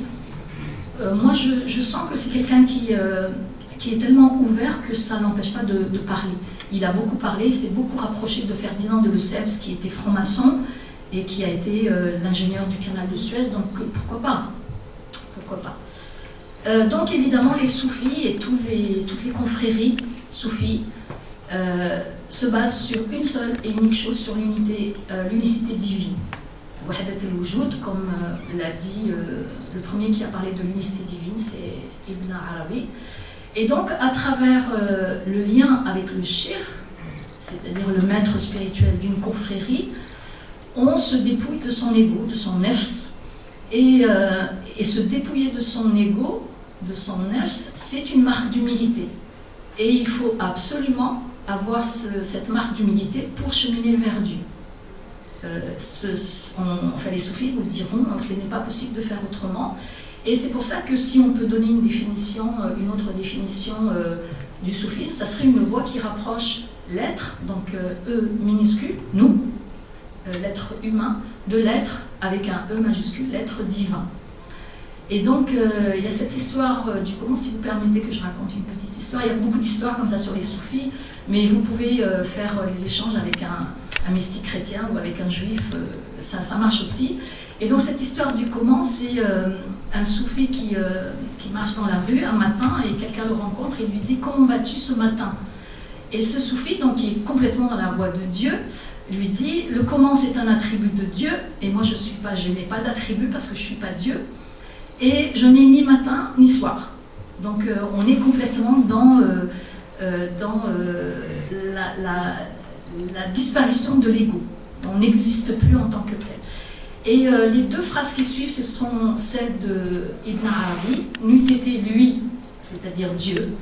Moi, je sens que c'est quelqu'un qui est tellement ouvert que ça n'empêche pas de parler. Il a beaucoup parlé, il s'est beaucoup rapproché de Ferdinand de Lesseps, qui était franc-maçon et qui a été l'ingénieur du canal de Suez, donc pourquoi pas? Pourquoi pas? Donc évidemment, les soufis et toutes les confréries soufis se basent sur une seule et unique chose, sur l'unicité divine. Wahadat al-Wujud, comme l'a dit le premier qui a parlé de l'unicité divine, c'est Ibn Arabi. Et donc, à travers le lien avec le shir, c'est-à-dire le maître spirituel d'une confrérie, on se dépouille de son ego, de son nefs. Et se dépouiller de son ego, de son nefs, c'est une marque d'humilité. Et il faut absolument avoir cette marque d'humilité pour cheminer vers Dieu. Les soufis vous le diront, ce n'est pas possible de faire autrement. Et c'est pour ça que si on peut donner une autre définition du soufisme, ça serait une voie qui rapproche l'être, donc E minuscule, nous, l'être humain, de l'être avec un E majuscule, l'être divin. Et donc il y a cette histoire du comment, si vous permettez que je raconte une petite histoire. Il y a beaucoup d'histoires comme ça sur les soufis, mais vous pouvez faire les échanges avec un mystique chrétien ou avec un juif, ça marche aussi. Et donc cette histoire du comment, c'est un soufi qui marche dans la rue un matin et quelqu'un le rencontre et lui dit « Comment vas-tu ce matin ?» Et ce soufi, donc, qui est complètement dans la voie de Dieu, lui dit « Le comment, c'est un attribut de Dieu et moi je n'ai pas d'attribut parce que je ne suis pas Dieu. et je n'ai ni matin ni soir. Donc on est complètement dans la disparition de l'ego. On n'existe plus en tant que tel. Et les deux phrases qui suivent, ce sont celles de Ibn Arabi. N'eût été lui, c'est-à-dire Dieu,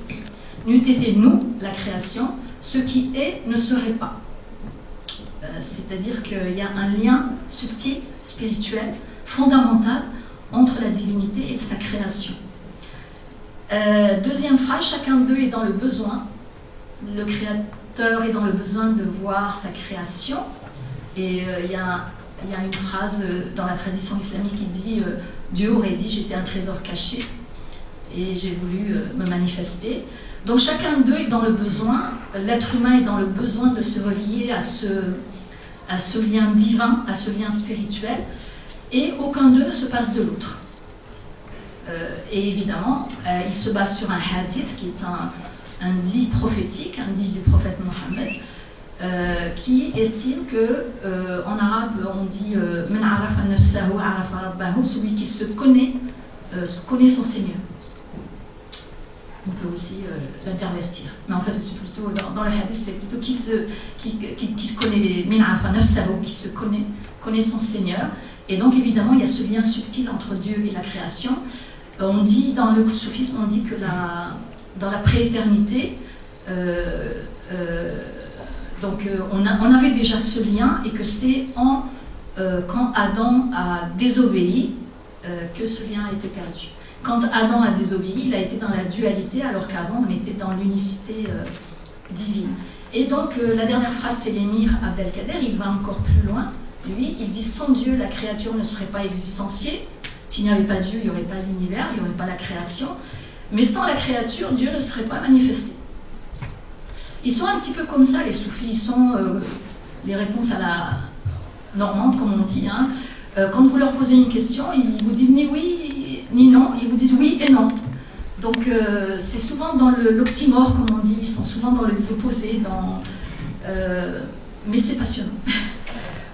n'eût été nous, la création, ce qui est ne serait pas. C'est-à-dire qu'il y a un lien subtil, spirituel, fondamental entre la divinité et sa création. Deuxième phrase, chacun d'eux est dans le besoin. Le créateur est dans le besoin de voir sa création. Et il y a une phrase dans la tradition islamique qui dit Dieu aurait dit j'étais un trésor caché et j'ai voulu me manifester. Donc chacun d'eux est dans le besoin, l'être humain est dans le besoin de se relier à ce lien divin, à ce lien spirituel, et aucun d'eux ne se passe de l'autre. Et évidemment, il se base sur un hadith qui est un dit prophétique, un dit du prophète Mohammed, qui estime que en arabe on dit Man arafa nafsahu arafa rabbahu, celui qui se connaît son Seigneur. On peut aussi l'intervertir. Mais en fait, c'est plutôt dans le hadith, c'est plutôt qui se connaît, Min arafa nafsahu, qui se connaît son Seigneur. Et donc évidemment, il y a ce lien subtil entre Dieu et la création. On dit dans le soufisme, on dit que dans la prééternité, on avait déjà ce lien et que c'est quand Adam a désobéi que ce lien a été perdu. Quand Adam a désobéi, il a été dans la dualité alors qu'avant on était dans l'unicité divine. Et donc la dernière phrase, c'est l'émir Abdelkader, il va encore plus loin. Lui, il dit sans Dieu, la créature ne serait pas existentielle. S'il n'y avait pas Dieu, il n'y aurait pas l'univers, il n'y aurait pas la création. Mais sans la créature, Dieu ne serait pas manifesté. Ils sont un petit peu comme ça, les soufis. Ils sont les réponses à la normande, comme on dit. Hein. Quand vous leur posez une question, ils vous disent ni oui ni non. Ils vous disent oui et non. Donc c'est souvent dans l'oxymore, comme on dit. Ils sont souvent dans les opposés. Mais c'est passionnant.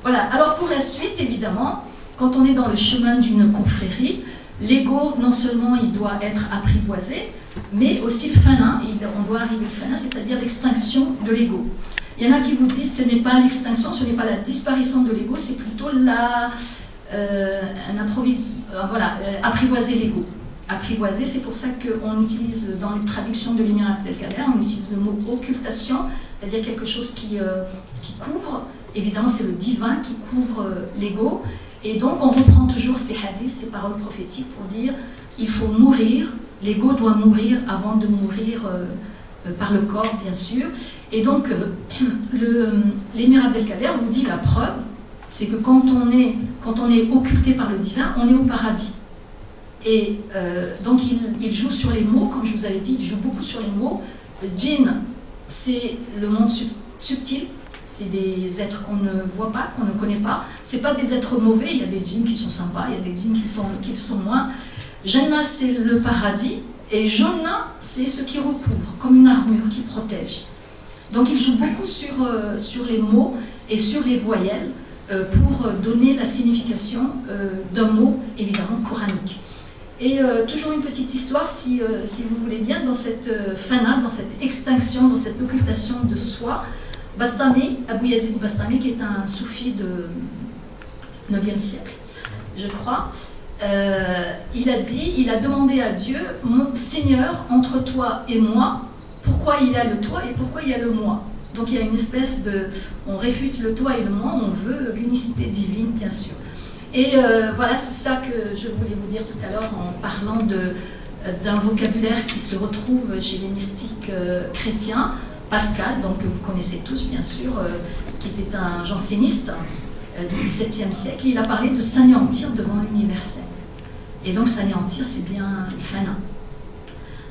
Voilà. Alors pour la suite, évidemment, quand on est dans le chemin d'une confrérie, l'ego, non seulement il doit être apprivoisé, mais aussi le fana, on doit arriver au fana, c'est-à-dire l'extinction de l'ego. Il y en a qui vous disent ce n'est pas l'extinction, ce n'est pas la disparition de l'ego, c'est plutôt apprivoiser l'ego. Apprivoiser, c'est pour ça qu'on utilise dans les traductions de l'émir Abdelkader, on utilise le mot occultation, c'est-à-dire quelque chose qui couvre, évidemment c'est le divin qui couvre l'ego. Et donc on reprend toujours ces hadiths, ces paroles prophétiques pour dire il faut mourir, l'ego doit mourir avant de mourir par le corps bien sûr. Et donc l'émir Abdelkader vous dit la preuve, c'est que quand on est occulté par le divin, on est au paradis. Et donc il joue sur les mots, comme je vous avais dit, il joue beaucoup sur les mots. Djinn, c'est le monde subtil. C'est des êtres qu'on ne voit pas, qu'on ne connaît pas. Ce n'est pas des êtres mauvais, il y a des djinns qui sont sympas, il y a des djinns qui le sont moins. Jannah, c'est le paradis, et Jannah, c'est ce qui recouvre, comme une armure qui protège. Donc il joue beaucoup sur les mots et sur les voyelles pour donner la signification d'un mot, évidemment, coranique. Et toujours une petite histoire, si vous voulez bien, dans cette fana, dans cette extinction, dans cette occultation de soi, Bastami, Abou Yazid Bastami, qui est un soufi de 9e siècle, je crois, il a demandé à Dieu, mon Seigneur, entre toi et moi, pourquoi il y a le toi et pourquoi il y a le moi. Donc il y a une espèce on réfute le toi et le moi, on veut l'unicité divine, bien sûr. Et voilà, c'est ça que je voulais vous dire tout à l'heure en parlant d'un vocabulaire qui se retrouve chez les mystiques chrétiens. Pascal, donc que vous connaissez tous bien sûr, qui était un janséniste du XVIIe siècle, il a parlé de s'anéantir devant l'universel. Et donc s'anéantir, c'est bien le fana.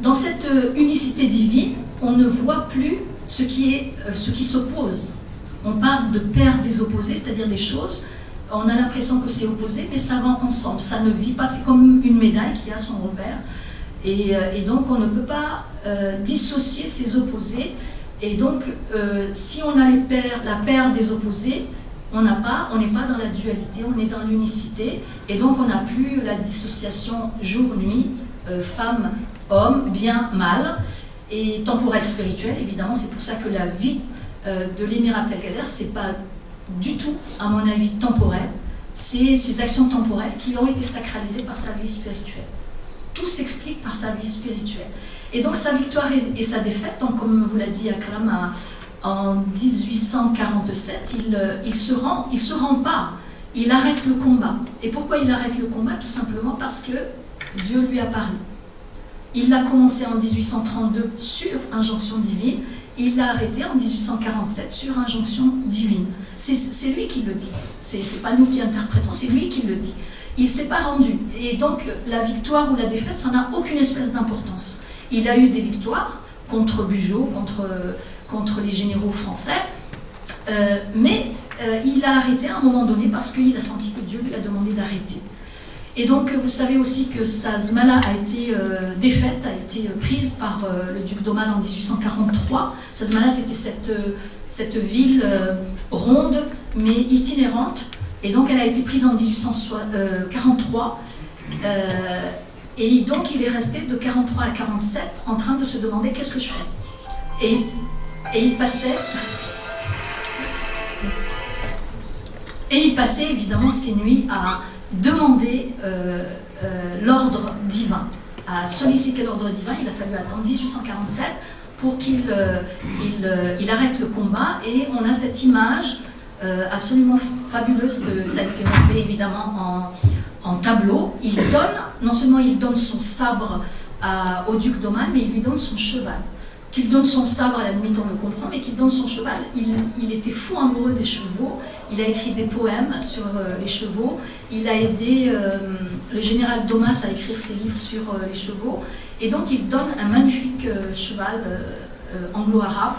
Dans cette unicité divine, on ne voit plus ce qui s'oppose. On parle de paires des opposés, c'est-à-dire des choses, on a l'impression que c'est opposé, mais ça va ensemble, ça ne vit pas, c'est comme une médaille qui a son revers. Et donc on ne peut pas dissocier ces opposés. Et donc, si on a la paire des opposés, On n'est pas dans la dualité, on est dans l'unicité, et donc on n'a plus la dissociation jour-nuit, femme-homme, bien-mal, et temporel-spirituel, évidemment. C'est pour ça que la vie de l'émir Abdelkader, c'est pas du tout, à mon avis, temporel. C'est ces actions temporelles qui ont été sacralisées par sa vie spirituelle. Tout s'explique par sa vie spirituelle. Et donc sa victoire et sa défaite, donc, comme vous l'a dit Akram, en 1847, il se rend pas, il arrête le combat. Et pourquoi il arrête le combat? Tout simplement parce que Dieu lui a parlé. Il l'a commencé en 1832 sur injonction divine, il l'a arrêté en 1847 sur injonction divine. C'est lui qui le dit, c'est pas nous qui interprétons, c'est lui qui le dit. Il ne s'est pas rendu. Et donc la victoire ou la défaite, ça n'a aucune espèce d'importance. Il a eu des victoires contre Bugeaud, contre les généraux français, mais il a arrêté à un moment donné parce qu'il a senti que Dieu lui a demandé d'arrêter. Et donc vous savez aussi que sa Zmala a été défaite, a été prise par le duc d'Aumale en 1843. Sa Zmala, c'était cette ville ronde mais itinérante, et donc elle a été prise en 1843. Et donc il est resté de 43 à 47 en train de se demander qu'est-ce que je fais. Et il passait évidemment ses nuits à demander l'ordre divin, à solliciter l'ordre divin. Il a fallu attendre 1847 pour qu'il arrête le combat, et on a cette image absolument fabuleuse que ça a été fait évidemment en tableau. Non seulement il donne son sabre au duc d'Aumale, mais il lui donne son cheval. Qu'il donne son sabre, à la limite on le comprend, mais qu'il donne son cheval. Il était fou amoureux des chevaux, il a écrit des poèmes sur les chevaux, il a aidé le général Domas à écrire ses livres sur les chevaux, et donc il donne un magnifique cheval anglo-arabe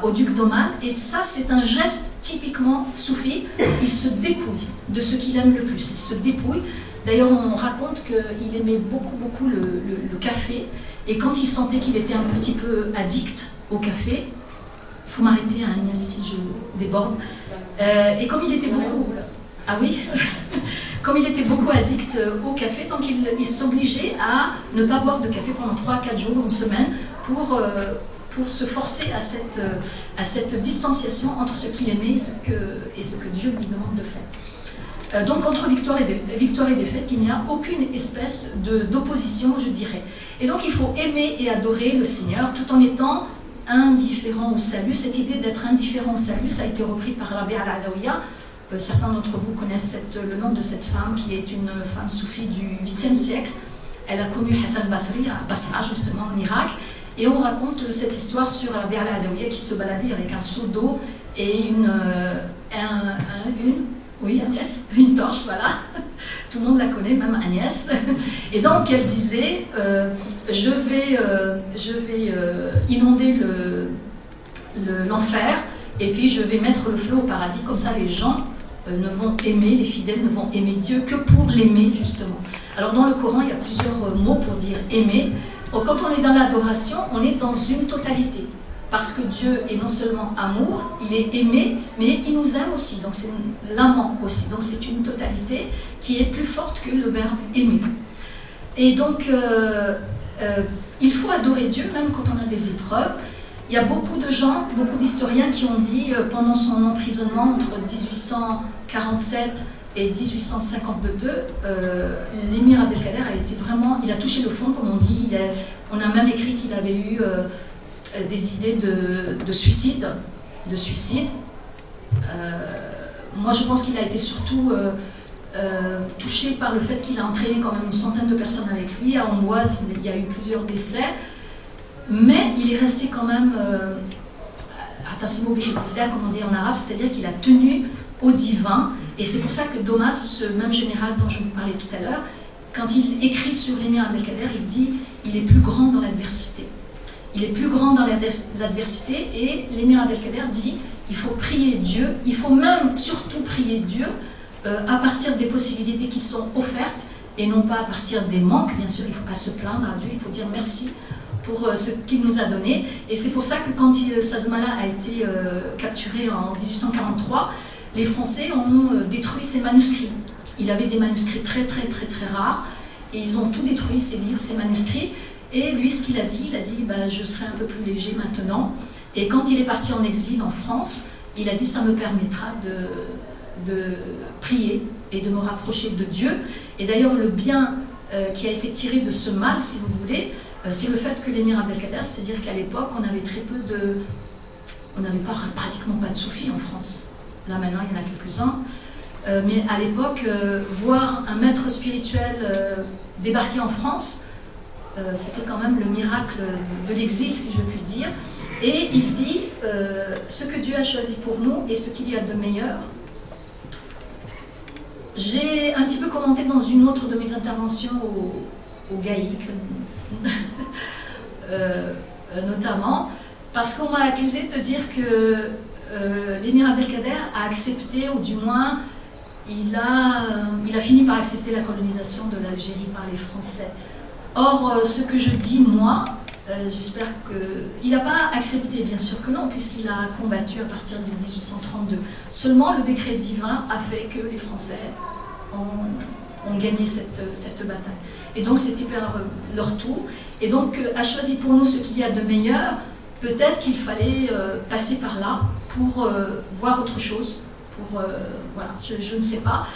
au duc d'Aumale, et ça c'est un geste typiquement soufi. Il se dépouille de ce qu'il aime le plus, il se dépouille. D'ailleurs on raconte qu'il aimait beaucoup le café, et quand il sentait qu'il était un petit peu addict au café, il faut m'arrêter Agnès si je déborde, et comme il était beaucoup... Ah oui comme il était beaucoup addict au café, donc il s'obligeait à ne pas boire de café pendant 3-4 jours, une semaine, pour se forcer à cette distanciation entre ce qu'il aimait et ce que Dieu lui demande de faire. Donc entre victoire et défaite, il n'y a aucune espèce d'opposition, je dirais. Et donc il faut aimer et adorer le Seigneur tout en étant indifférent au salut. Cette idée d'être indifférent au salut, ça a été repris par Rabia al-Adawiya. Certains d'entre vous connaissent le nom de cette femme qui est une femme soufie du 8e siècle. Elle a connu Hassan Basri à Basra, justement en Irak. Et on raconte cette histoire sur Rabia al-Adawiya qui se baladait avec un seau d'eau et oui, Agnès, une torche, voilà. Tout le monde la connaît, même Agnès. Et donc elle disait, je vais inonder l'enfer, et puis je vais mettre le feu au paradis. Comme ça, les gens ne vont aimer, les fidèles ne vont aimer Dieu que pour l'aimer, justement. Alors dans le Coran, il y a plusieurs mots pour dire aimer. Quand on est dans l'adoration, on est dans une totalité. Parce que Dieu est non seulement amour, il est aimé, mais il nous aime aussi. Donc c'est l'amant aussi. Donc c'est une totalité qui est plus forte que le verbe aimer. Et donc il faut adorer Dieu même quand on a des épreuves. Il y a beaucoup de gens, beaucoup d'historiens qui ont dit pendant son emprisonnement entre 1847 et 1852, l'émir Abdelkader a été vraiment, il a touché le fond comme on dit. On a même écrit qu'il avait eu des idées de suicide. Moi je pense qu'il a été surtout touché par le fait qu'il a entraîné quand même une centaine de personnes avec lui. À Amboise, il y a eu plusieurs décès, mais il est resté quand même comme on dit en arabe, c'est-à-dire qu'il a tenu au divin. Et c'est pour ça que Domas, ce même général dont je vous parlais tout à l'heure, quand il écrit sur l'émir Abdelkader, il dit il est plus grand dans l'adversité. Il est plus grand dans l'adversité, et l'émir Abdelkader dit il faut prier Dieu, il faut même surtout prier Dieu à partir des possibilités qui sont offertes et non pas à partir des manques. Bien sûr, il ne faut pas se plaindre à Dieu, il faut dire merci pour ce qu'il nous a donné. Et c'est pour ça que quand Sazmala a été capturé en 1843, les Français ont détruit ses manuscrits. Il avait des manuscrits très très très très rares, et ils ont tout détruit, ses livres, ses manuscrits. Et lui, ce qu'il a dit, je serai un peu plus léger maintenant. Et quand il est parti en exil en France, il a dit, ça me permettra de prier et de me rapprocher de Dieu. Et d'ailleurs, le bien qui a été tiré de ce mal, si vous voulez, c'est le fait que l'émir Abdelkader, c'est-à-dire qu'à l'époque, on avait très peu de... On n'avait pratiquement pas de soufis en France. Là, maintenant, il y en a quelques-uns. Mais à l'époque, voir un maître spirituel débarquer en France, c'était quand même le miracle de l'exil, si je puis dire. Et il dit, ce que Dieu a choisi pour nous et ce qu'il y a de meilleur. J'ai un petit peu commenté dans une autre de mes interventions au GAIC, notamment, parce qu'on m'a accusé de dire que l'émir Abdelkader a accepté, ou du moins, il a fini par accepter la colonisation de l'Algérie par les Français. Or, ce que je dis, moi, j'espère qu'il n'a pas accepté, bien sûr que non, puisqu'il a combattu à partir de 1832. Seulement, le décret divin a fait que les Français ont gagné cette bataille. Et donc, c'était leur tour. Et donc, a choisi pour nous ce qu'il y a de meilleur. Peut-être qu'il fallait passer par là pour voir autre chose. Voilà, je ne sais pas.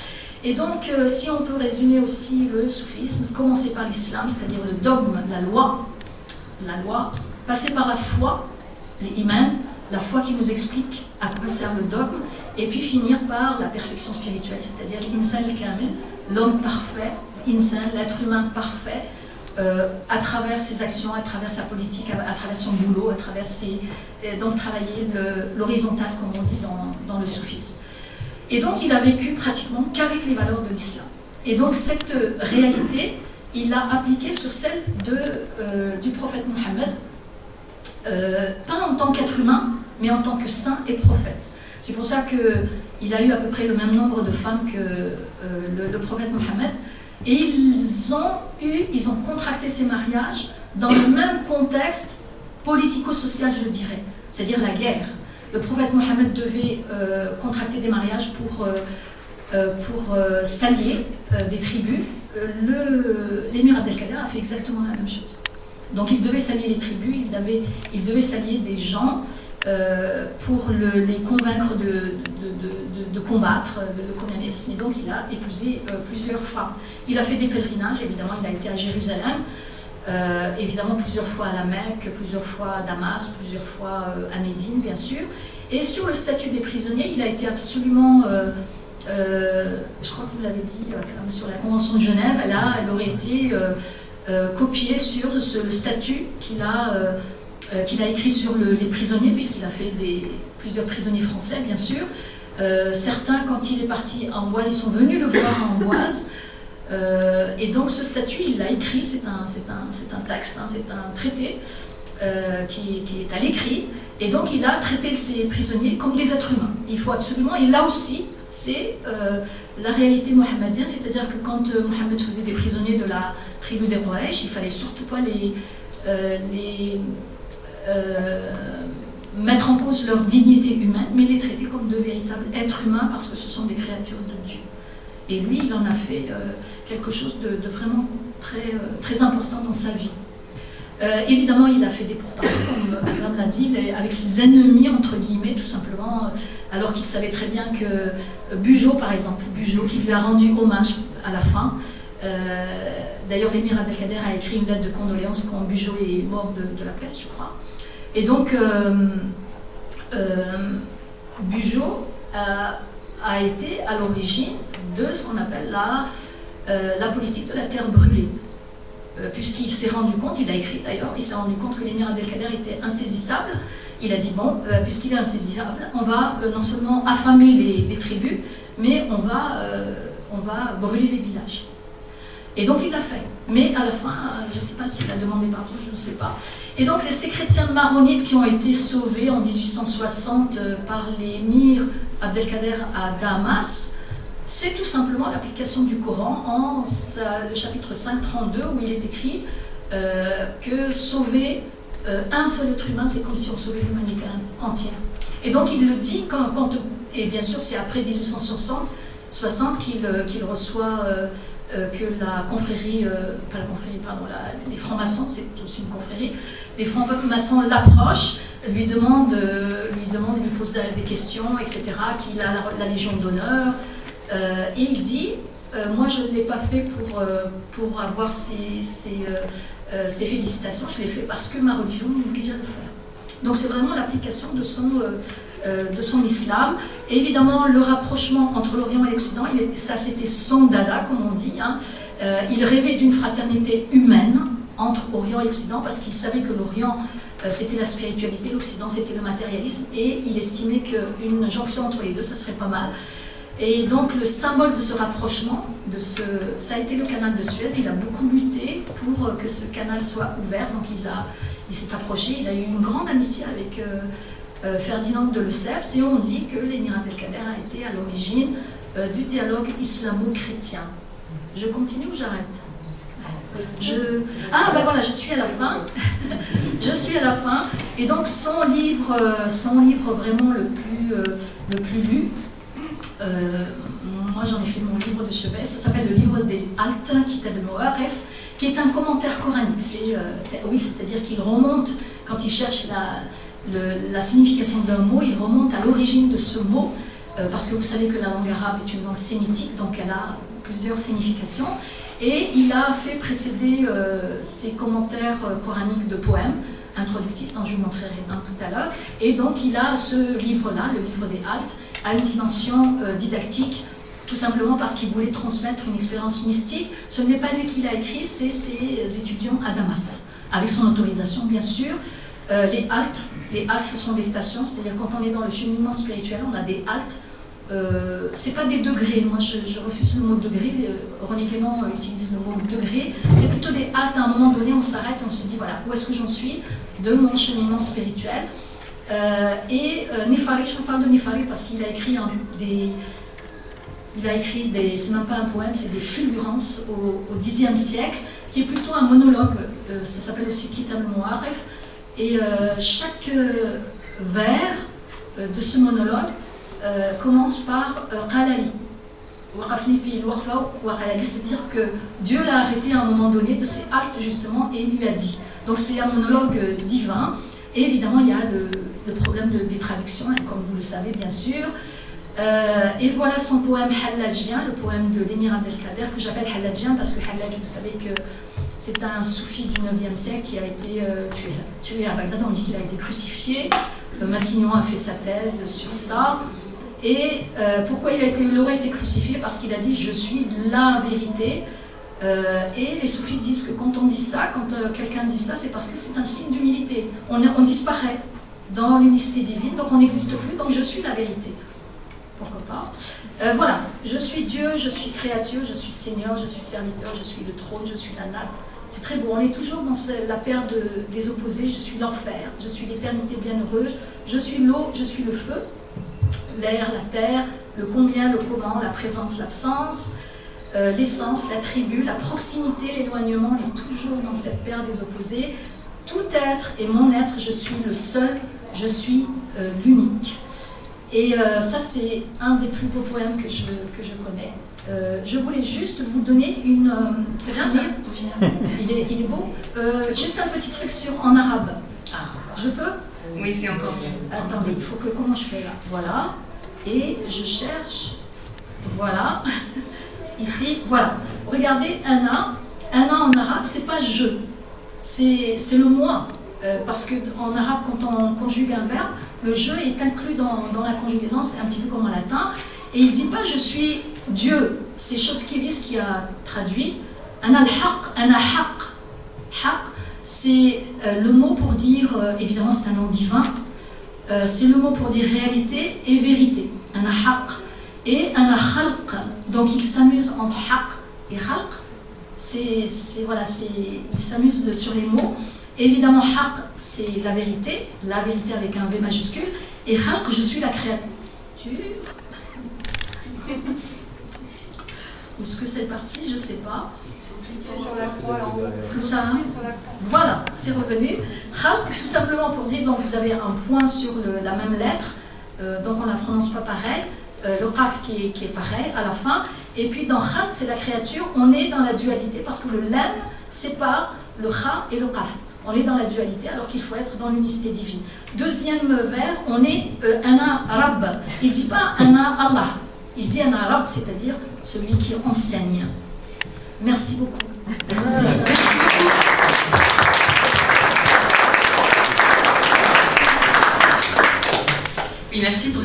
Et donc, si on peut résumer aussi le soufisme, commencer par l'islam, c'est-à-dire le dogme, la loi, passer par la foi, les imams, la foi qui nous explique à quoi sert le dogme, et puis finir par la perfection spirituelle, c'est-à-dire l'insan al-kamil, l'homme parfait, l'insan, l'être humain parfait, à travers ses actions, à travers sa politique, à travers son boulot, à travers donc travailler l'horizontal, comme on dit dans le soufisme. Et donc il a vécu pratiquement qu'avec les valeurs de l'islam. Et donc cette réalité, il l'a appliquée sur celle du prophète Mohammed, pas en tant qu'être humain, mais en tant que saint et prophète. C'est pour ça qu'il a eu à peu près le même nombre de femmes que le prophète Mohammed. Et ils ont contracté ces mariages dans le même contexte politico-social, je dirais, c'est-à-dire la guerre. Le prophète Mohammed devait contracter des mariages pour s'allier des tribus. L'émir Abdelkader a fait exactement la même chose. Donc il devait s'allier les tribus, il devait s'allier des gens pour les convaincre de combattre le colonialisme. Et donc il a épousé plusieurs femmes. Il a fait des pèlerinages, évidemment, il a été à Jérusalem, évidemment plusieurs fois à la Mecque, plusieurs fois à Damas, plusieurs fois à Médine, bien sûr. Et sur le statut des prisonniers, il a été absolument... je crois que vous l'avez dit, sur la Convention de Genève, elle aurait été copiée sur le statut qu'il a écrit sur les prisonniers, puisqu'il a fait plusieurs prisonniers français, bien sûr. Certains, quand il est parti à Amboise, ils sont venus le voir à Amboise. Et donc ce statut, il l'a écrit, c'est un texte, hein, c'est un traité qui est à l'écrit. Et donc il a traité ces prisonniers comme des êtres humains. Il faut absolument, et là aussi, c'est la réalité mohammedienne, c'est-à-dire que quand Mohammed faisait des prisonniers de la tribu des Quraysh, il ne fallait surtout pas les mettre en cause leur dignité humaine, mais les traiter comme de véritables êtres humains, parce que ce sont des créatures de Dieu. Et lui, il en a fait quelque chose de vraiment très, très important dans sa vie. Évidemment, il a fait des pourparlers, comme Akram l'a dit, avec ses ennemis, entre guillemets, tout simplement, alors qu'il savait très bien que Bugeaud, par exemple, Bugeaud, qui lui a rendu hommage à la fin. D'ailleurs, l'émir Abdelkader a écrit une lettre de condoléances quand Bugeaud est mort de la peste, je crois. Et donc, Bugeaud a été à l'origine de ce qu'on appelle la politique de la terre brûlée. Puisqu'il s'est rendu compte, il a écrit d'ailleurs, il s'est rendu compte que l'émir Abdelkader était insaisissable. Il a dit, bon, puisqu'il est insaisissable, on va non seulement affamer les tribus, mais on va brûler les villages. Et donc il l'a fait. Mais à la fin, je ne sais pas s'il a demandé pardon, je ne sais pas. Et donc ces chrétiens maronites qui ont été sauvés en 1860 par l'émir Abdelkader à Damas, c'est tout simplement l'application du Coran en le chapitre 5.32 où il est écrit que sauver un seul être humain, c'est comme si on sauvait l'humanité entière. Et donc il le dit quand et bien sûr, c'est après 1860 qu'il reçoit que la confrérie, pas la confrérie, pardon, les francs-maçons, c'est aussi une confrérie, les francs-maçons l'approchent, lui demandent, il lui pose des questions, etc., qu'il a la Légion d'honneur, et il dit, moi je ne l'ai pas fait pour avoir ces félicitations, je l'ai fait parce que ma religion m'oblige à le faire. Donc c'est vraiment l'application de son islam. Et évidemment, le rapprochement entre l'Orient et l'Occident, ça c'était son dada, comme on dit. Hein. Il rêvait d'une fraternité humaine entre Orient et Occident parce qu'il savait que l'Orient c'était la spiritualité, l'Occident c'était le matérialisme, et il estimait qu'une jonction entre les deux, ça serait pas mal. Et donc le symbole de ce rapprochement, ça a été le canal de Suez. Il a beaucoup lutté pour que ce canal soit ouvert, donc il s'est approché, il a eu une grande amitié avec Ferdinand de Lesseps, et on dit que l'émirat Abdelkader a été à l'origine du dialogue islamo-chrétien. Je continue ou j'arrête? Ah ben voilà, je suis à la fin. Je suis à la fin. Et donc son livre vraiment le plus lu, moi j'en ai fait mon livre de chevet, ça s'appelle le livre des Altin Kitab al-Mu'arrif, qui est un commentaire coranique. C'est-à-dire qu'il remonte, quand il cherche la signification d'un mot, il remonte à l'origine de ce mot, parce que vous savez que la langue arabe est une langue sémitique, donc elle a plusieurs significations, et il a fait précéder ses commentaires coraniques de poèmes introductifs, dont je vous montrerai un tout à l'heure, et donc il a ce livre-là, le livre des Alt, à une dimension didactique, tout simplement parce qu'il voulait transmettre une expérience mystique. Ce n'est pas lui qui l'a écrit, c'est ses étudiants à Damas, avec son autorisation bien sûr. Les haltes, ce sont des stations, c'est-à-dire quand on est dans le cheminement spirituel, on a des haltes. C'est pas des degrés, moi je refuse le mot degré, René Guénon utilise le mot degré, c'est plutôt des haltes. À un moment donné on s'arrête, on se dit voilà, où est-ce que j'en suis de mon cheminement spirituel. Nefari, je vous parle de Nefari parce qu'il a écrit c'est même pas un poème, c'est des fulgurances au Xe siècle, qui est plutôt un monologue, ça s'appelle aussi Kitab al-Mu'arrif, et chaque vers de ce monologue commence par Qalali, c'est-à-dire que Dieu l'a arrêté à un moment donné de ses actes justement et il lui a dit. Donc c'est un monologue divin, et évidemment il y a le problème des traductions, hein, comme vous le savez bien sûr. Et voilà son poème Hallajien, le poème de l'émir Abdelkader, que j'appelle Hallajien parce que Hallaj, vous savez que c'est un soufi du 9e siècle qui a été tué à Bagdad. On dit qu'il a été crucifié. Massignon a fait sa thèse sur ça. Et pourquoi il aurait été crucifié? Parce qu'il a dit « je suis la vérité ». Et les soufis disent que quand on dit ça, quand quelqu'un dit ça, c'est parce que c'est un signe d'humilité. On disparaît dans l'unicité divine, donc on n'existe plus, donc je suis la vérité. Pourquoi pas? Voilà, je suis Dieu, je suis créature, je suis Seigneur, je suis serviteur, je suis le trône, je suis la natte. C'est très beau, on est toujours dans la paire des opposés. Je suis l'enfer, je suis l'éternité bienheureuse, je suis l'eau, je suis le feu, l'air, la terre, le combien, le comment, la présence, l'absence, l'essence, l'attribut, la proximité, l'éloignement. On est toujours dans cette paire des opposés. Tout être est mon être, je suis le seul, je suis l'unique. Et ça, c'est un des plus beaux poèmes que je connais. Je voulais juste vous donner une... C'est bien ça. Il est beau. Juste un petit truc en arabe. Ah. Je peux? Oui, c'est encore mieux. Attendez, il faut que... Comment je fais là? Voilà. Et je cherche... Voilà. Ici, voilà. Regardez, ana en arabe, c'est pas je. C'est le moi. Parce qu'en arabe, quand on conjugue un verbe, le je est inclus dans la conjugaison, c'est un petit peu comme en latin. Et il ne dit pas je suis Dieu. C'est Chotkevich qui a traduit. Ana al-haq, ana haq. Haq, c'est le mot pour dire, évidemment c'est un nom divin, c'est le mot pour dire réalité et vérité. Ana haq. Et ana khalq. Donc il s'amuse entre haq et khalq. Voilà, il s'amuse sur les mots. Évidemment, haq, c'est la vérité avec un V majuscule, et khalq, je suis la créature. Où est-ce que c'est parti? Je ne sais pas. Tout ça, hein? Voilà, c'est revenu. Khalq, tout simplement pour dire, donc vous avez un point sur la même lettre, donc on ne la prononce pas pareil. Le qaf qui est pareil à la fin. Et puis dans khat, c'est la créature, on est dans la dualité parce que le lam sépare le kha et le qaf. On est dans la dualité alors qu'il faut être dans l'unicité divine. Deuxième vers, on est ana Rabb. Il ne dit pas ana Allah. Il dit ana Rabb, c'est-à-dire celui qui enseigne. Merci beaucoup. Merci beaucoup. Oui, merci pour